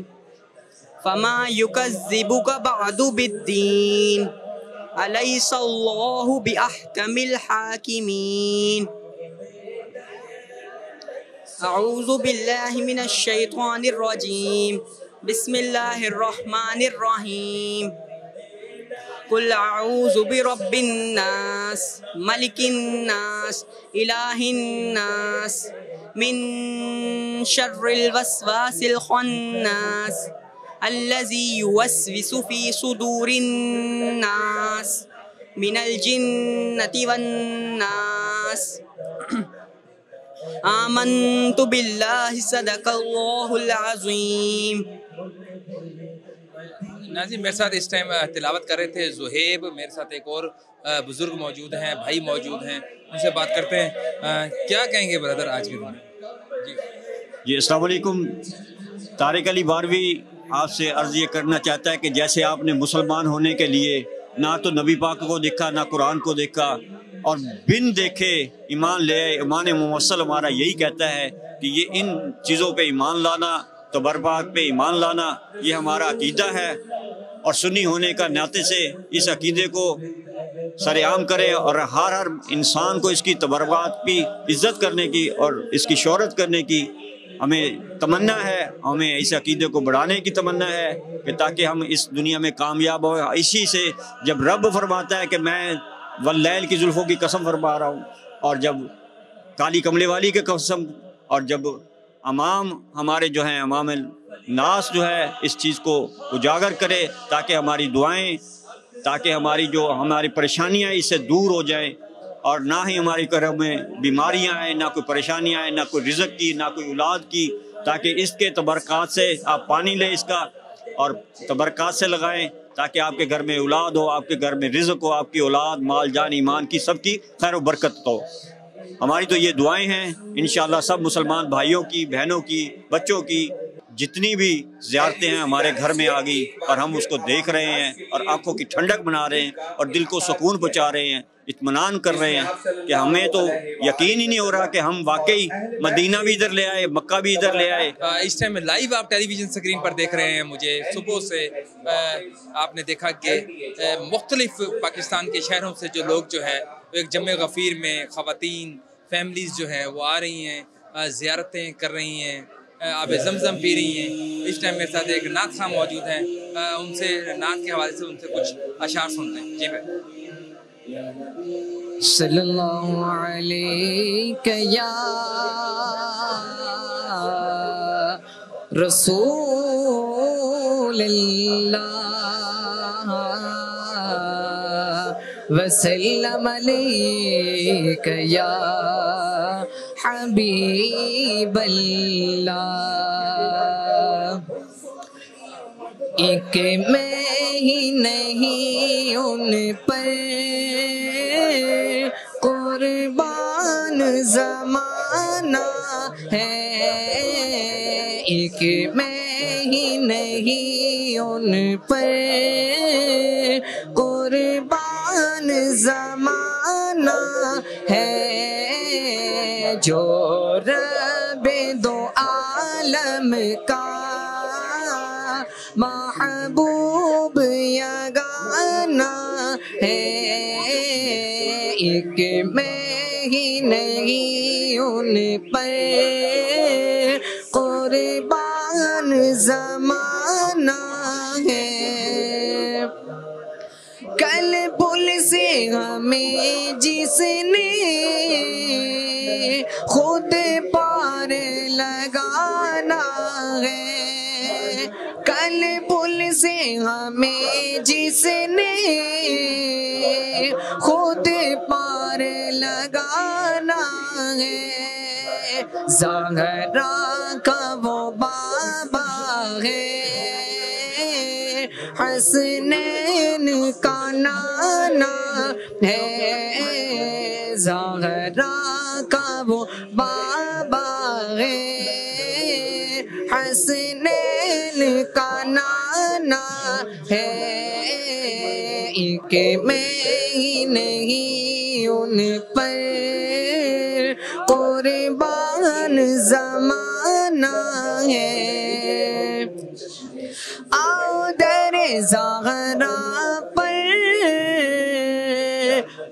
फमा युकज़्ज़िबुका बअदु बिद्दीन, अलैहिस्सल्लाहु बिअहकमिल हाकिमीन। अऊज़ु बिल्लाहि मिनश शैतानिर रजीम, बिस्मिल्लाहिर रहमानिर रहीम, कुल अऊज़ु बिरब्बिन नास, मलिकिन नास, इलाहिन नास, मिन शर्रिल वस्वासिल खन्नास, अल्लज़ी युवस्विसु फ़ी सुदूरिन नास, मिनल जिन्नति वन नास। आमन्तु बिल्लाहि सदक़ल्लाहुल अज़ीम। नाज़रीन, मेरे साथ इस टाइम तिलावत कर रहे थे ज़ुहैब, मेरे साथ एक और बुज़ुर्ग मौजूद हैं, भाई मौजूद हैं, उनसे बात करते हैं। क्या कहेंगे ब्रदर आज के दिन? जी, अस्सलाम वालेकुम। तारिक अली बारवी आपसे अर्ज़ ये करना चाहता है कि जैसे आपने मुसलमान होने के लिए ना तो नबी पाक को देखा ना कुरान को देखा और बिन देखे ईमान ले आए, ईमान मुवस्सल हमारा यही कहता है कि ये इन चीज़ों पे ईमान लाना, तबरकात पे ईमान लाना, ये हमारा अकीदा है। और सुन्नी होने का नाते से इस अकीदे को सरेआम करें और हर इंसान को इसकी तबर्रात की इज़्ज़त करने की और इसकी शोहरत करने की हमें तमन्ना है। हमें इस अकीदे को बढ़ाने की तमन्ना है कि ताकि हम इस दुनिया में कामयाब हो। इसी से जब रब फरमाता है कि मैं वल्लैल की जुल्फ़ों की कसम फरमा रहा हूँ, और जब काली कमले वाली की कसम, और जब हमारे जो हैं अमाम नास जो है इस चीज़ को उजागर करे ताकि हमारी दुआएं, ताकि हमारी परेशानियां इससे दूर हो जाएं, और ना ही हमारी घर में बीमारियां आए, ना कोई परेशानियां आए, ना कोई रिज़्क़ की, ना कोई औलाद की, ताकि इसके तबरकात से आप पानी लें इसका और तबरकात से लगाएं ताकि आपके घर में औलाद हो, आपके घर में रिज़्क़ हो, आपकी औलाद, माल, जान, ईमान की सबकी खैर व बरकत हो। हमारी तो ये दुआएं हैं इंशाअल्लाह सब मुसलमान भाइयों की, बहनों की, बच्चों की जितनी भी ज़ियारतें हैं हमारे घर में आ गई और हम उसको देख रहे हैं और आंखों की ठंडक बना रहे हैं और दिल को सुकून पहुँचा रहे हैं, इत्मीनान कर रहे हैं कि हमें तो यकीन ही नहीं हो रहा कि हम वाकई मदीना भी इधर ले आए, मक्का भी इधर ले आए। इस टाइम लाइव आप टेलीविज़न स्क्रीन पर देख रहे हैं मुझे। सुबह से आपने देखा कि मुख्तलिफ पाकिस्तान के शहरों से जो लोग जो है एक जमे गफ़ीर में ख़वातीन फैमिलीज़ जो है वो आ रही हैं, ज़ियारतें कर रही हैं, आब ज़मज़म पी रही हैं। इस टाइम मेरे साथ एक नात साहब मौजूद हैं, उनसे नात के हवाले से उनसे कुछ अशार सुनते हैं। जी भाई। सल्लल्लाहु अलैहि या रसूल अल्लाह वसल्लम अलैका या हबीब अल्लाह। एक मैं ही नहीं उन पर कुर्बान ज़माना है, एक मैं ही नहीं उन पर कुर्बान ज़माना है, जो रब्बे दो आलम का महबूब यगाना है, एक मैं ही नहीं उन पर कुर्बान ज़माना है। कल पुल से हमें जिसने खुद पार लगाना है, कल पुल से हमें जिसने खुद पार लगाना है, ज़हरा का वो बाबा है, हसनैन का नाना है, ज़हरा का वो बाबा है, हसनैन का नाना है, एक मैं ही नहीं उन पर कुर्बान ज़माना है। आओ दरे ज़हरा पर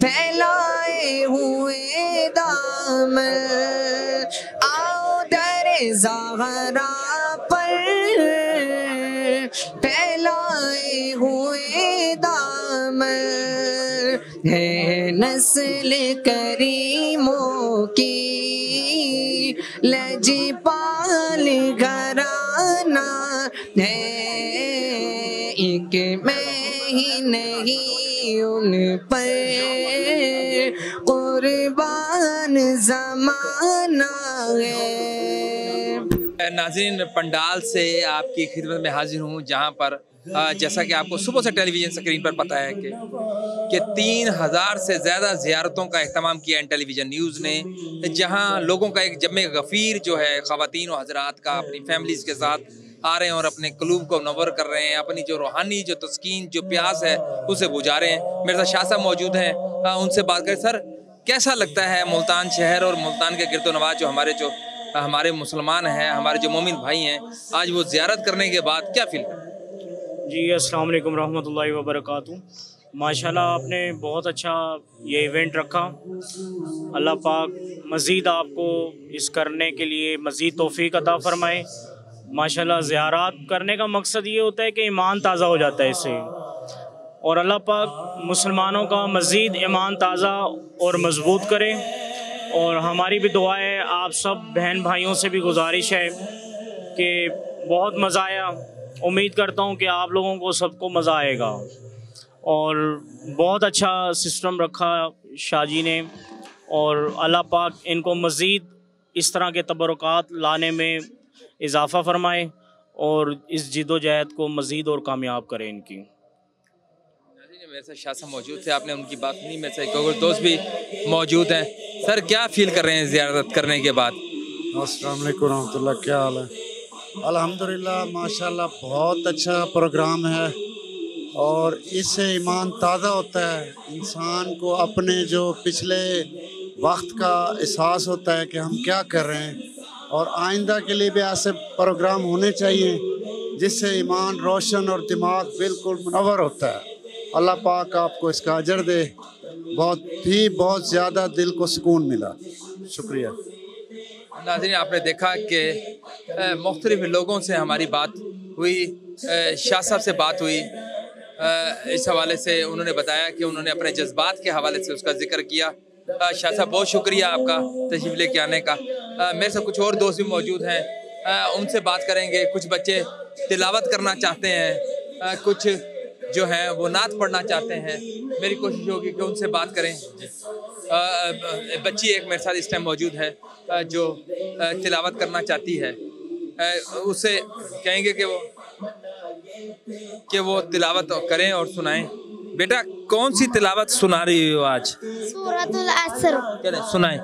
फैलाए हुए दामन, आओ दरे ज़हरा पर फैलाए हुए दामन, है नस्ल करीमों की लजपाल घराना है, एक मैं ही नहीं उन पर कुर्बान ज़माना है। नाज़रीन, पंडाल से आपकी खिदमत में हाजिर हूँ जहाँ पर जैसा कि आपको सुबह से टेलीविज़न स्क्रीन पर पता है कि 3000 से ज़्यादा ज़ियारतों का अहतमाम किया इन टेलीविज़न न्यूज़ ने, जहाँ लोगों का एक जमे गफ़ीर जो है ख़वातीन और हज़रात का अपनी फैमिलीज़ के साथ आ रहे हैं और अपने क़ुलूब को मुनव्वर कर रहे हैं, अपनी जो रूहानी जो तस्कीन जो प्यास है उसे बुझा रहे हैं। मेरे साथ शाह साहब मौजूद हैं, उनसे बात करें। सर, कैसा लगता है मुल्तान शहर और मुल्तान के गिरदोनवाज जो हमारे मुसलमान हैं, हमारे जो मोमिन भाई हैं, आज वो ज़ियारत करने के बाद क्या फील? जी अस्सलाम वालेकुम रहमतुल्लाहि व बरकातुहू। माशाल्लाह आपने बहुत अच्छा ये इवेंट रखा। अल्लाह पाक मज़ीद आपको इस करने के लिए मज़ीद तौफ़ीक अता फ़रमाए। माशाल्लाह ज़ियारत करने का मकसद ये होता है कि ईमान ताज़ा हो जाता है इससे, और अल्लाह पाक मुसलमानों का मज़ीद ईमान ताज़ा और मज़बूत करे। और हमारी भी दुआ है, आप सब बहन भाइयों से भी गुजारिश है कि बहुत मज़ा आया। उम्मीद करता हूँ कि आप लोगों को सबको मज़ा आएगा। और बहुत अच्छा सिस्टम रखा शाह जी ने, और अल्लाह पाक इनको मज़ीद इस तरह के तबरुकात लाने में इजाफ़ा फ़रमाए और इस जिद्दोजहद को मज़ीद और कामयाब करें इनकी। मेरे साथ शाह साहब मौजूद थे, आपने उनकी बात सुनी। मेरे साथ एक और दोस्त भी मौजूद हैं। सर क्या फ़ील कर रहे हैं ज़ियारत करने के बाद? अस्सलाम वालेकुम रहमतुल्लाह, क्या हाल है? अल्हम्दुलिल्लाह माशाल्लाह बहुत अच्छा प्रोग्राम है, और इससे ईमान ताज़ा होता है। इंसान को अपने जो पिछले वक्त का एहसास होता है कि हम क्या कर रहे हैं, और आइंदा के लिए भी ऐसे प्रोग्राम होने चाहिए जिससे ईमान रोशन और दिमाग बिल्कुल मुनव्वर होता है। अल्लाह पाक आपको इसका अजर दे। बहुत ज़्यादा दिल को सुकून मिला। शुक्रिया। नाज़रीन आपने देखा कि मुख्तलिफ लोगों से हमारी बात हुई, शाह साहब से बात हुई। इस हवाले से उन्होंने बताया कि उन्होंने अपने जज्बात के हवाले से उसका जिक्र किया। शाह साहब बहुत शुक्रिया आपका तशरीफ़ लेके आने का। मेरे साथ कुछ और दोस्त भी मौजूद हैं, उनसे बात करेंगे। कुछ बच्चे तिलावत करना चाहते हैं, कुछ जो हैं वो नात पढ़ना चाहते हैं। मेरी कोशिश होगी कि उनसे बात करें। बच्ची एक मेरे साथ इस टाइम मौजूद है जो तिलावत करना चाहती है। उससे कहेंगे कि वो तिलावत करें और सुनाएं। बेटा कौन सी तिलावत सुना रही हो आज? सूरतुल अस्र। चलें सुनाएं।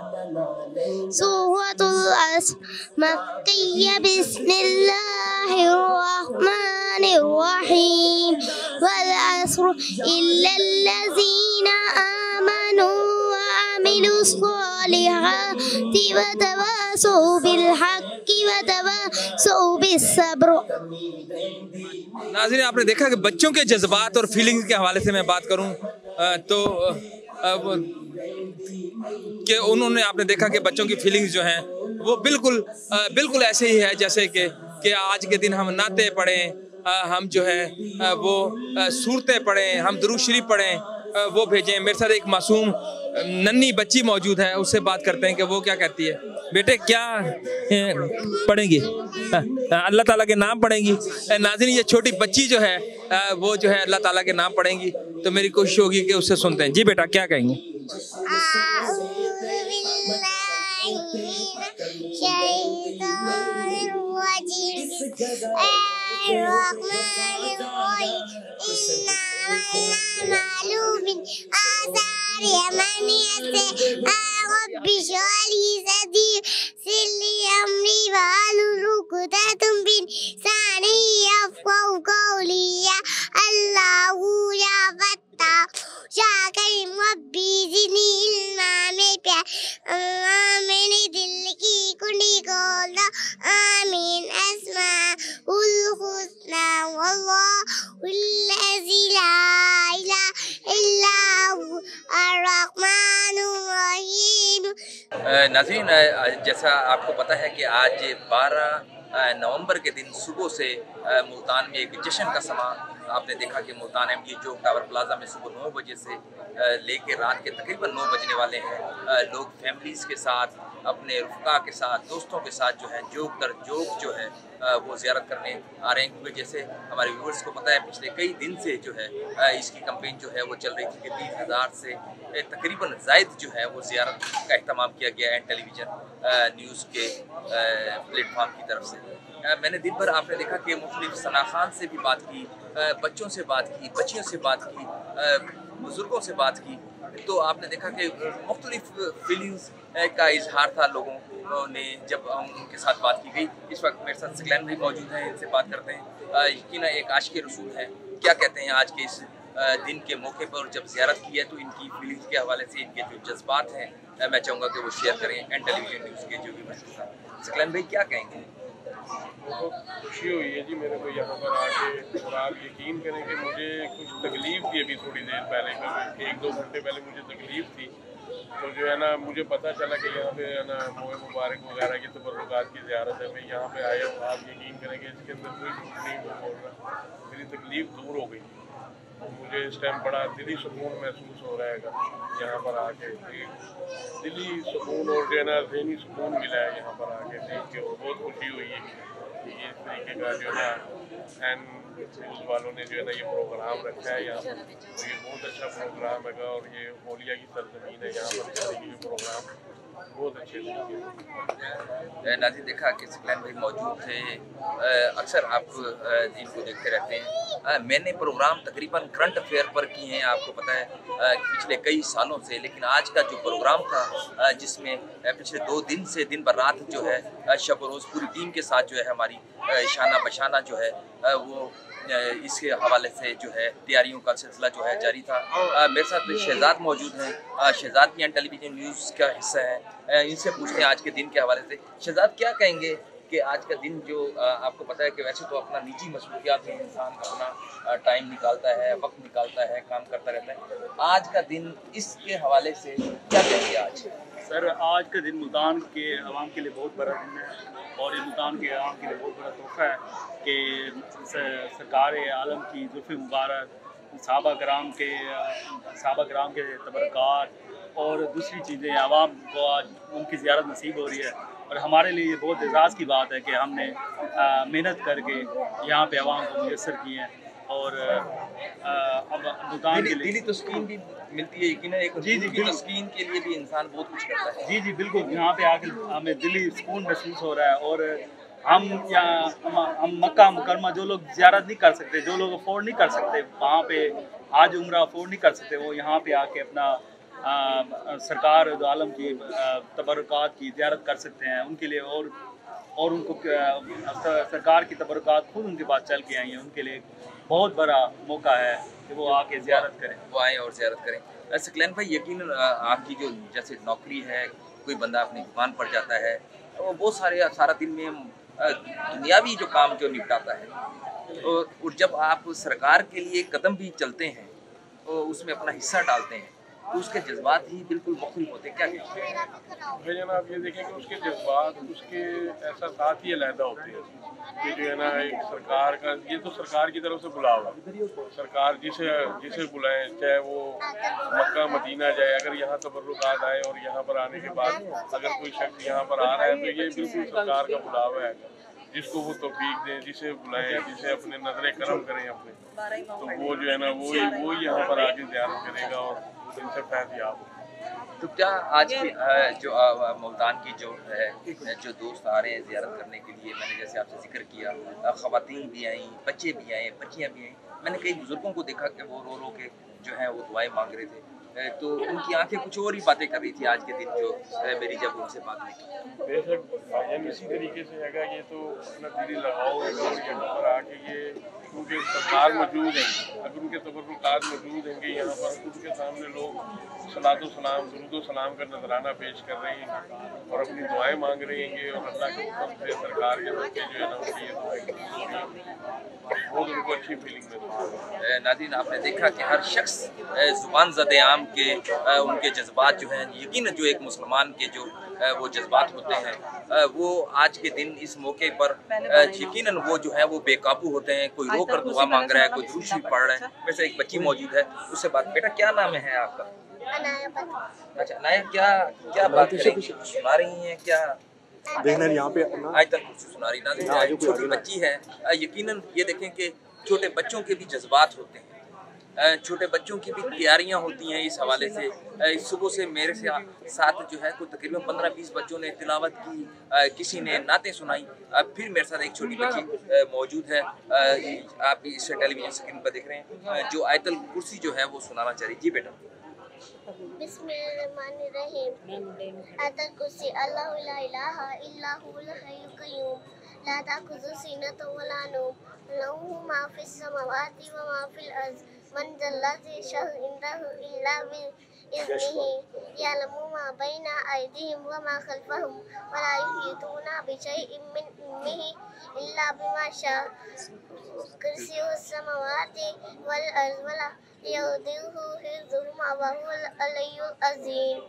सूरतुल अस्र मक्किया बिस्मिल्लाहिर रहमानिर रहीम वल अस्र इल्लल्लज़ीना आमनू व अमिलुस सालिहाति व तवासौ बिल हक्की व तवासौ बिस सब्र। नाज़रीन आपने देखा कि बच्चों के जज्बात और फीलिंग्स के हवाले से मैं बात करूं तो कि उन्होंने, आपने देखा कि बच्चों की फीलिंग्स जो हैं वो बिल्कुल ऐसे ही है जैसे कि आज के दिन हम नाते पढ़ें, हम जो है वो सूरतें पढ़ें, हम दुरूद शरीफ पढ़ें, वो भेजें। मेरे साथ एक मासूम नन्ही बच्ची मौजूद है, उससे बात करते हैं कि वो क्या कहती है। बेटे क्या पढ़ेंगी? अल्लाह ताला के नाम पढ़ेंगी। नाज़रीन ये छोटी बच्ची जो है वो जो है अल्लाह ताला के नाम पढ़ेंगी, तो मेरी कोशिश होगी कि उससे सुनते हैं। जी बेटा क्या कहेंगे? मैंने दिल की कुंडी खोल दो, आमीन अस्माउल हुस्ना वल्लाहुल्लज़ी ला इलाहा इल्ला हु अर्रहमानुर रहीम। नाज़रीन जैसा आपको पता है कि आज 12 नवंबर के दिन सुबह से मुल्तान में एक जश्न का समा आपने देखा कि मुल्तान एमडी जो टावर प्लाजा में सुबह 9 बजे से लेके रात के तकरीबन 9 बजने वाले हैं। लोग फैमिलीज़ के साथ, अपने रुफ़का के साथ, दोस्तों के साथ जो है जोक जो है वो ज़ियारत करने आ रहे हैं। क्योंकि जैसे हमारे व्यूअर्स को पता है पिछले कई दिन से जो है इसकी कैंपेन जो है वो चल रही थी कि 30,000 से तकरीबन ज़ायद जो है वो ज़ियारत का अहतमाम किया गया है टेलीविज़न न्यूज़ के प्लेटफॉर्म की तरफ से। मैंने दिन भर आपने देखा कि मुख्तलिफ सना खान से भी बात की, बच्चों से बात की, बच्चियों से बात की, बुज़ुर्गों से बात की, तो आपने देखा कि मुख्तलिफ फीलिंग्स का इजहार था लोगों ने जब उनके साथ बात की गई। इस वक्त मेरे साथ सकलैन भी मौजूद हैं, इनसे बात करते हैं। यकीनन एक आशिक़ रसूल है, क्या कहते हैं आज के इस दिन के मौके पर जब ज़ियारत की है तो इनकी फीलिंग्स के हवाले से इनके जो जज्बात हैं मैं चाहूँगा कि वो शेयर करें एंड टेलीविज़न न्यूज़ के जो भी बच्चे हैं। सकलैन भाई क्या कहेंगे? बहुत खुशी हुई है जी मेरे को यहाँ पर आके। और आप यकीन करें कि मुझे कुछ तकलीफ़ थी अभी थोड़ी देर पहले, 1-2 घंटे पहले मुझे तकलीफ़ थी। तो जो है ना मुझे पता चला कि यहाँ पे है ना मोए मुबारक वगैरह की तबर्रुकात की ज़ियारत है। मैं यहाँ पे आया हूँ, आप यकीन करें कि इसके अंदर कोई झूठ नहीं बोल रहा, मेरी तकलीफ़ दूर हो गई। मुझे इस टाइम बड़ा दिली सुकून महसूस हो रहा है यहाँ पर आके। दिली सुकून और जो है ना ज़हनी सुकून मिला है यहाँ पर आके देख के, और बहुत खुशी हुई है कि ये इस तरीके का जो है ना एन न्यूज़ वालों ने जो है ना ये प्रोग्राम रखा है यहाँ पर। तो ये बहुत अच्छा प्रोग्राम है और ये ओलिया की सरजमीन है, यहाँ पर इस तरीके के प्रोग्राम बहुत अच्छे तरीके। नाज़रीन देखा कि सकलैन भाई मौजूद थे, अक्सर आप इनको देखते रहते हैं। मैंने प्रोग्राम तकरीबन करंट अफेयर पर किए हैं, आपको पता है पिछले कई सालों से, लेकिन आज का जो प्रोग्राम था जिसमें पिछले 2 दिन से दिन भर रात जो है शब रोज़ पूरी टीम के साथ जो है हमारी शाना बशाना जो है वो इसके हवाले से जो है तैयारियों का सिलसिला जो है जारी था। मेरे साथ शहजाद मौजूद हैं, शहजाद भी टेलीविज़न न्यूज़ का हिस्सा है। इनसे पूछते हैं आज के दिन के हवाले से। शहजाद क्या कहेंगे कि आज का दिन जो आपको पता है कि वैसे तो अपना निजी मसरूफियात में इंसान अपना टाइम निकालता है, वक्त निकालता है, काम करता रहता है, आज का दिन इसके हवाले से क्या कहेंगे आज? सर आज का दिन मुल्तान के अवाम के लिए बहुत बड़ा दिन है और ये मुल्तान के अवाम के लिए बहुत बड़ा तोहफ़ा है कि सरकार आलम की जुल्फ़े मुबारक, सहाबा कराम के तबरक़ात और दूसरी चीज़ें आवाम को आज उनकी ज़ियारत नसीब हो रही है। और हमारे लिए ये बहुत एजाज़ की बात है कि हमने मेहनत करके यहाँ पे आवाम को मुयस्सर किए हैं। और अब मुल्तान के लिए दिली तस्कीन भी मिलती है, यकीन है एक जी तस्कीन के लिए भी इंसान बहुत कुछ करता है। जी बिल्कुल, यहाँ पे आकर हमें दिली सुकून महसूस हो रहा है। और हम मक्का मुकरमा जो लोग ज़ियारत नहीं कर सकते, जो लोग अफोर्ड नहीं कर सकते, वहाँ पे आज उम्रा अफोर्ड नहीं कर सकते, वो यहाँ पे आके अपना सरकार आलम की तबरुकात की ज़ियारत कर सकते हैं। उनके लिए और उनको सरकार की तबरुकात खुद उनके पास चल के आई हैं, उनके लिए बहुत बड़ा मौका है कि वो आके ज़ियारत करें, वो आएँ और ज़ियारत करें। सकलैन भाई यकीनन आपकी जो जैसे नौकरी है, कोई बंदा अपनी दुकान पर जाता है तो बहुत सारा दिन में दुनियावी जो काम जो निपटाता है, और जब आप सरकार के लिए कदम भी चलते हैं तो उसमें अपना हिस्सा डालते हैं तो उसके जज्बात ही बिल्कुल मुख्तलिफ होते हैं। क्या भाई आप ये देखें कि उसके जज्बात, उसके एहसास ही अलहदा होते हैं कि जो है ना एक सरकार का, ये तो सरकार की तरफ से बुलावा, सरकार जिसे बुलाएं, चाहे वो मक्का मदीना जाए, अगर यहाँ तबर्रुकात आए और यहाँ पर आने के बाद अगर कोई शख्स यहाँ पर आ रहा है तो ये बिल्कुल सरकार का बुलावा है, जिसको वो तौफीक दें, जिसे बुलाएं, जिसे अपने नजर करम करें अपने, तो वो जो है ना वो यहाँ पर आके ज़ियारत करेगा और इनसे फैज़याब हो। तो क्या आज की जो मुल्तान की जो है जो दोस्त आ रहे हैं ज़ियारत करने के लिए, मैंने जैसे आपसे जिक्र किया, ख़वातीन भी आई, बच्चे भी आए, बच्चियाँ भी आई, मैंने कई बुज़ुर्गों को देखा कि वो रो के जो है वो दुआएं मांग रहे थे, तो उनकी आंखें कुछ और ही बातें कर रही थी आज के दिन जो मेरी जब उनसे बात हुई। बेशक भाईजान इसी तरीके से है, ये तो अपना दिली लगाओ और यहाँ पर आके ये उनके सरकार मौजूद हैं, अगर उनके तबर्रुकात मौजूद होंगे यहाँ पर, उनके सामने लोग सलातो सलाम दुरूदो सलाम का नजराना पेश कर रहे हैं और अपनी दुआएं मांग रहे हैं और अल्लाह की तरफ से सरकार के बच्चे जो है ना उनकी ये बहुत उनको अच्छी फीलिंग में। नाज़रीन आपने देखा कि हर शख्स ज़ुबान ज़दे आम के उनके जज्बात जो हैं, यकीन जो एक मुसलमान के जो वो जज्बात होते हैं वो आज के दिन इस मौके पर यकीनन वो जो है वो बेकाबू होते हैं। कोई रो कर दुआ मांग रहा है, कोई दुरूद शरीफ पढ़ रहा है। वैसे एक बच्ची मौजूद है, उससे बात, बेटा क्या नाम है आपका? अच्छा नाया, क्या बात करेंगी, सुना रही हैं क्या? देखना यहाँ पे आज तक कुछ सुना रही ना, छोटी बच्ची है, यकीनन ये देखें कि छोटे बच्चों के भी जज्बात होते हैं, छोटे बच्चों की भी तैयारियां होती हैं इस हवाले से। सुबह से मेरे साथ जो है कोई तकरीबन 15-20 बच्चों ने तिलावत की, किसी ने नातें सुनाई, फिर मेरे साथ एक छोटी बच्ची मौजूद है, आप इस टेलीविजन स्क्रीन पर देख रहे हैं, जो आयतल कुर्सी जो है वो सुनाना चाह रही। जी बेटा। बिस्मिल्लाहिर्रहमानिर्रहीम। आयतल कुर्सी अल्लाहु ला इलाहा इल्ला हुवल हय्युल क़य्यूम ला ताख़ुज़ुहु सिनतुन व ला नौम लहू मा फ़िस समावाति व मा फ़िल अर्ज़ मन ज़ल्लज़ी यशफ़अउ इंदहु इल्ला इज़्निही यअलमु मा बैना अयदीहिम व मा खल्फहुम व ला युहीतूना बिशैइन मिन इल्मिही इल्ला बिमा शाअ कुर्सियुस समावाति वल अर्ज़ व ला यऊदुहु हिफ्ज़ुहुमा व हुवल अलियुल अज़ीम।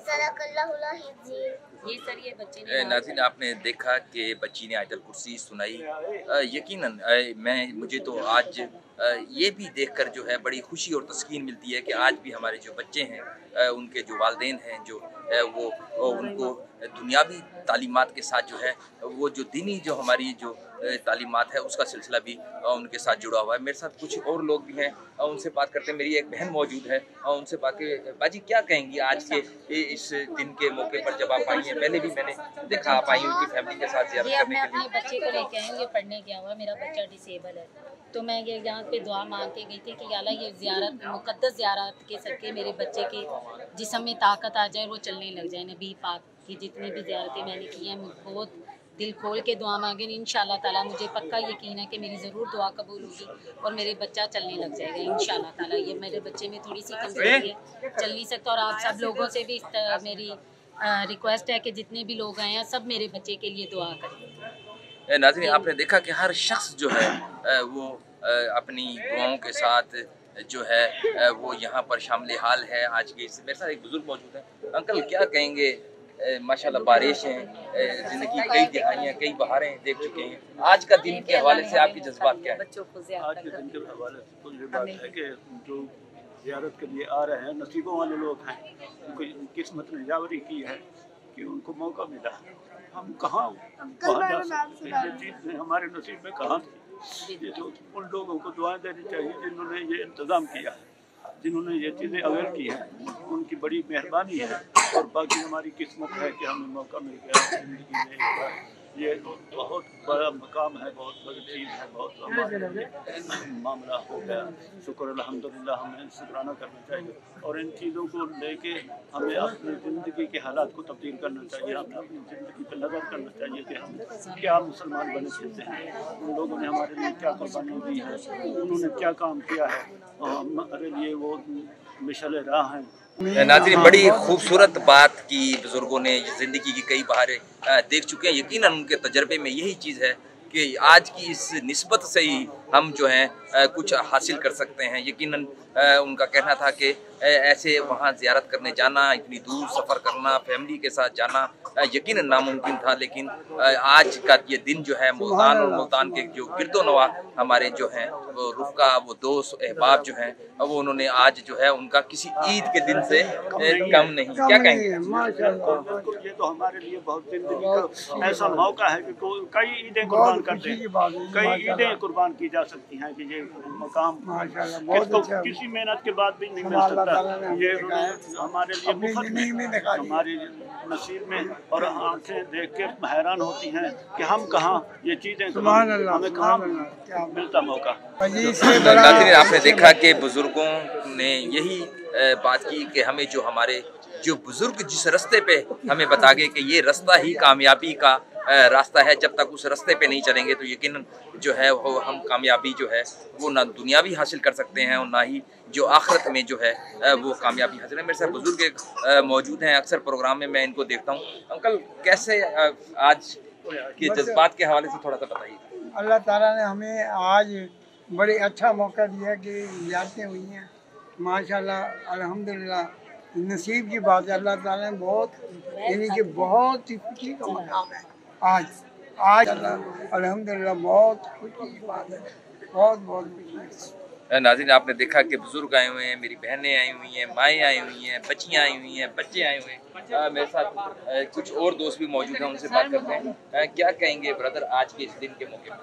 सदक़ल्लाहुल अज़ीम। ये सर ये बच्चे ने नाज़रीन आपने देखा कि बच्ची ने आयतुल कुर्सी सुनाई। यकीनन मुझे तो आज ये भी देखकर जो है बड़ी खुशी और तस्कीन मिलती है कि आज भी हमारे जो बच्चे हैं उनके जो वालिदैन हैं जो वो उनको दुनियावी तालीमात के साथ जो है वो जो दीनी जो हमारी जो तालीमात है उसका सिलसिला भी उनके साथ जुड़ा हुआ है। मेरे साथ कुछ और लोग भी हैं, उनसे बात करते हैं। मेरी एक बहन मौजूद है, उनसे बात के बाजी क्या कहेंगी आज के इस दिन के मौके पर जब आप आई हैं? पहले भी मैंने देखा आप आई उनकी फैमिली के साथ ज़ियारत करने मैं के लिए। अपने बच्चे को लेके आई हूँ, ये पढ़ने गया हुआ, मेरा बच्चा डिसेबल है, तो मैं ये यहाँ पे दुआ मांग के गई थी कि अल्लाह ये ज़ियारत मुक़द्दस ज़ियारत के सदक़े मेरे बच्चे के जिस्म में ताकत आ जाए, वो चलने लग जाए। नबी पाक की जितनी भी ज़ियारतें मैंने की हैं बहुत दिल खोल के दुआ मांगे, इंशाअल्लाह ताला मुझे पक्का यकीन है कि मेरी ज़रूर दुआ कबूल होगी और मेरे बच्चा चलने लग जाएगा इंशाअल्लाह ताला। ये मेरे बच्चे में थोड़ी सी कमज़ोरी है, चल नहीं सकता, और आप सब लोगों से भी मेरी रिक्वेस्ट है कि जितने भी लोग आए हैं सब मेरे बच्चे के लिए दुआ करें। नाज़रीन आपने देखा कि हर शख्स जो है वो अपनी दुआओं के साथ जो है वो यहाँ पर शामिल हाल है। आज के मेरे साथ एक बुजुर्ग मौजूद है। अंकल क्या कहेंगे? माशाल्लाह बारिश है, ज़िंदगी कई दिहाइयाँ कई बहारें देख चुके हैं, आज का दिन के हवाले से आपके जज्बात क्या है? आज के दिन के हवाले से तो ये बात है कि जो ज़ियारत के लिए आ रहे हैं नसीबों वाले लोग हैं, उनको किस्मत ने जावरी की है कि उनको मौका मिला। हम कहाँ वहाँ जा सकते हैं? ये चीज़ हमारे नसीब में कहाँ थी? ये तो उन लोगों को दुआएं देनी चाहिए जिन्होंने ये इंतज़ाम किया है, जिन्होंने ये चीज़ें अवेयर की हैं, उनकी बड़ी मेहरबानी है। और बाकी हमारी किस्मत है कि हमें मौका मिल गया ज़िंदगी में। ये बहुत बड़ा मकाम है, बहुत बड़ी चीज़ है, बहुत हमारे लिए मामला हो गया। शुक्र अल्हम्दुलिल्लाह, हमें शुक्राना करना चाहिए और इन चीज़ों को लेके हमें अपनी ज़िंदगी के हालात को तब्दील करना चाहिए। हमें अपनी ज़िंदगी पर नज़र करना चाहिए कि हम क्या मुसलमान बने फिरते हैं, उन लोगों ने हमारे लिए क्या कुर्बानी दी है, उन्होंने क्या काम किया है, हमारे लिए वो मिशल राह हैं। नाज़रीन बड़ी खूबसूरत बात की, बुज़ुर्गों ने ज़िंदगी की कई बहारें देख चुके हैं। यकीनन उनके तजर्बे में यही चीज़ है कि आज की इस निस्बत से ही हम जो हैं कुछ हासिल कर सकते हैं। यकीनन उनका कहना था कि ऐसे वहाँ ज़ियारत करने जाना, इतनी दूर सफ़र करना, फैमिली के साथ जाना यकीनन नामुमकिन था, लेकिन आज का ये दिन जो है मुल्तान और मुल्तान के जो गिरदोनवा हमारे जो हैं वो रुफ़का, वो दोस्त अहबाब जो हैं वो उन्होंने आज जो है उनका किसी ईद के दिन से कम नहीं। क्या कहेंगे? बिल्कुल, ये तो हमारे लिए बहुत ज़िंदगी का ऐसा मौका है कि कई ईदें कुर्बान करते हैं, कई ईदें कुर्बान की जा सकती हैं कि ये मकाम किसको किसी मेहनत के बाद भी नहीं मिल सकता। ये हमारे लिए मुफ्त में, हमारे नसीब में, और आंखें देख के हैरान होती हैं कि हम कहाँ ये चीज़ें, हमें कहाँ मिलता मौका। नाज़रीन आपने देखा कि बुजुर्गों ने यही बात की कि हमें जो हमारे जो बुजुर्ग जिस रास्ते पे हमें बता गए कि ये रास्ता ही कामयाबी का रास्ता है, जब तक उस रास्ते पे नहीं चलेंगे तो यकीनन जो है वो हम कामयाबी जो है वो ना दुनिया भी हासिल कर सकते हैं और ना ही जो आखिरत में जो है वो कामयाबी हासिल है। मेरे साथ बुजुर्ग एक मौजूद हैं, अक्सर प्रोग्राम में मैं इनको देखता हूँ। अंकल कैसे आज के जज्बात के हवाले से थोड़ा सा बताइए। अल्लाह ताला ने हमें आज बड़े अच्छा मौका दिया कि ज़ियारतें हुई हैं माशाल्लाह अल्हम्दुलिल्लाह, नसीब की बात है। अल्लाह ताला ने बहुत यानी कि बहुत ही खुशी का मकाम है आज अल्हम्दुलिल्लाह, बहुत खुशी की बात है, बहुत बहुत खुशी। नाज़रीन आपने देखा कि बुजुर्ग आए हुए हैं, मेरी बहनें आई हुई हैं, माएँ आई हुई हैं, बच्चियाँ आई हुई हैं, बच्चे आए हुए हैं। मेरे साथ कुछ और दोस्त भी मौजूद हैं, उनसे बात करते हैं। क्या कहेंगे ब्रदर आज के इस दिन के मौके पर?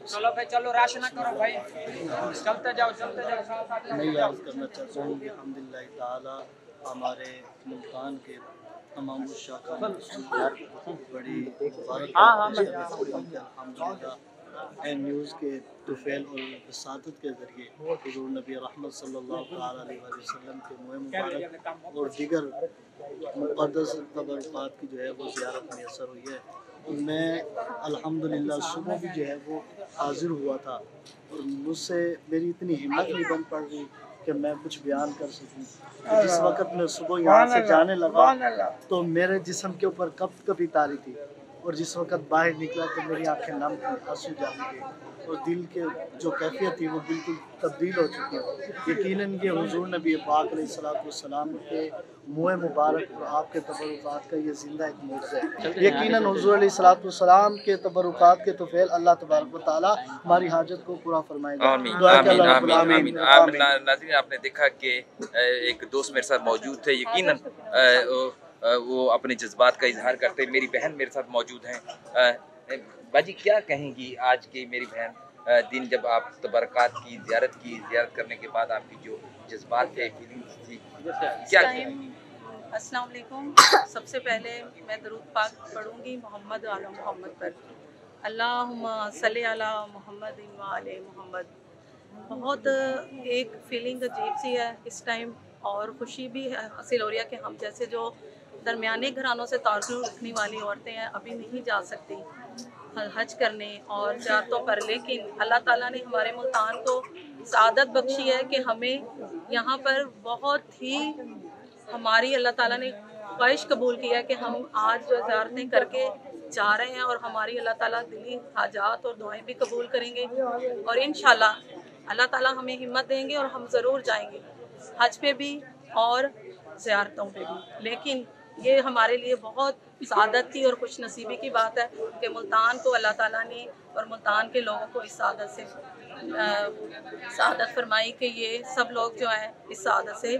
चलो भाई चलो, राश ना करो भाई, चलते जाओ चलते जाओ। मैं याद करना चाहता हूँ कि अल्हम्दुलिल्लाह ताला हमारे मुल्तान के तमाम बड़ी अल्हम्दुलिल्लाह एन न्यूज़ के तुफ़ैल और वसादत के ज़रिए हुज़ूर नबी रहमत सल्लल्लाहु अलैहि वसल्लम के मुँह मुबारक और दीगर मुक़द्दस तबरुकात की जो है वो ज़ियारत मैसर हुई है। मैं अल्हम्दुलिल्लाह सुबह भी जो है वो हाजिर हुआ था और मुझसे मेरी इतनी हिम्मत नहीं बन पड़ रही कि मैं कुछ बयान कर सकूं। तो जिस वक्त मैं सुबह यहाँ से जाने लगा तो मेरे जिस्म के ऊपर कभी तारी थी और जिस वक्त बाहर निकला तो मेरी आंखें नम थी, आंसू जाने गए और दिल के जो कैफियत थी वो बिल्कुल तब्दील हो चुकी है। यकीनन ये हुजूर नबी पाक अलैहिस्सलाम के मुँह मुबारक और आपके तबरुकात का ये जिंदा एक मौजज़ा है। यकीनन हुजूर अलैहिस्सलाम के तबरुकात के तौफील अल्लाह तबारक व तआला हमारी हाजत को पूरा फरमाएगा। नाज़रीन, आपने देखा कि एक दोस्त मेरे साथ मौजूद थे, यकीनन वो अपने जज्बात का इजहार करते। मेरी बहन मेरे साथ मौजूद हैं। बाजी, क्या कहेंगी आज की मेरी बहन दिन जब आप तबरकात की ज़ियारत करने के बाद आपकी जो जज्बात थे, फीलिंग्स थी, क्या कहेंगी? अस्सलाम वालेकुम। सबसे पहले मैं दरूद पाक पढ़ूंगी मोहम्मद आला मोहम्मद पर। अल्लाहुम्मा सल्ली अला मोहम्मद व आले मोहम्मद। बहुत एक फीलिंग अजीब सी है इस टाइम और खुशी भी हासिल हो रही है कि हम जैसे जो दरमियाने घरानों से ताल्लुक़ रखने वाली औरतें हैं अभी नहीं जा सकती हज करने और ज़ियारतों पर, लेकिन अल्लाह ताला ने हमारे मुल्तान को सआदत बख्शी है कि हमें यहाँ पर बहुत ही हमारी अल्लाह ताला ने ख्वाहिश कबूल की है कि हम आज जो ज़ियारतें करके जा रहे हैं और हमारी अल्लाह ताला दिली हाजात और दुआएं भी कबूल करेंगे और इंशाल्लाह अल्लाह ताला हमें हिम्मत देंगे और हम ज़रूर जाएंगे हज पे भी और ज़ियारतों पे भी। लेकिन ये हमारे लिए बहुत सादत की और खुश नसीबी की बात है कि मुल्तान को अल्लाह ताला ने और मुल्तान के लोगों को इस सादत से सादत फरमाई कि ये सब लोग जो हैं इस सादत से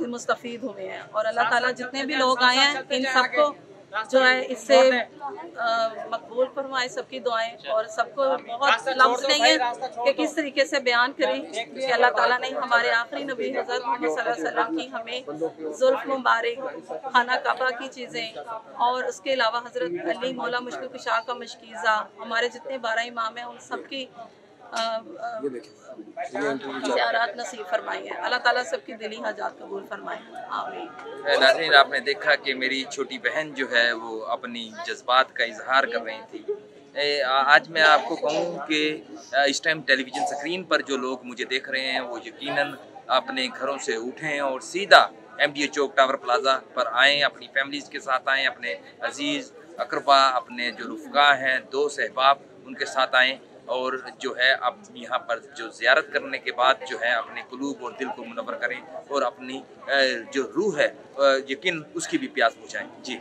मुस्तफ़ीद हुए हैं और अल्लाह ताला जितने भी लोग आए हैं इन सबको जो है इससे मकबूल फरमाए सबकी दुआएं और सबको बहुत लफ्ज़ नहीं है कि किस तरीके से बयान करें कि अल्लाह ताला ने हमारे आखिरी नबी हज़रत मोहम्मद सल्लल्लाहु अलैहि वसल्लम की हमें ज़ुल्फ़ मुबारक, खाना काबा की चीज़ें और उसके अलावा हज़रत अली मौला मुश्किल कुशा का मशकीज़ा, हमारे जितने 12 इमाम हैं उन सबकी ज़ियारत नसीब फरमाई है। अल्लाह ताला सबकी दिली हाजात कबूल फरमाए, आमीन। नाज़रीन, आपने देखा कि मेरी छोटी बहन जो है वो अपनी जज्बात का इजहार कर रही थी। आज मैं आपको कहूँ कि इस टाइम टेलीविज़न स्क्रीन पर जो लोग मुझे देख रहे हैं वो यकीनन अपने घरों से उठें और सीधा MDA चौक टावर प्लाजा पर आएँ, अपनी फैमिलीज़ के साथ आएँ, अपने अजीज़ अकरबा, अपने जो रुफ़का हैं, दोस्त अहबाब, उनके साथ आएँ और जो है अब यहाँ पर जो ज़ियारत करने के बाद जो है अपने कुलूब और दिल को मुनव्वर करें और अपनी जो रूह है यकीन उसकी भी प्यास बुझाएं। जी।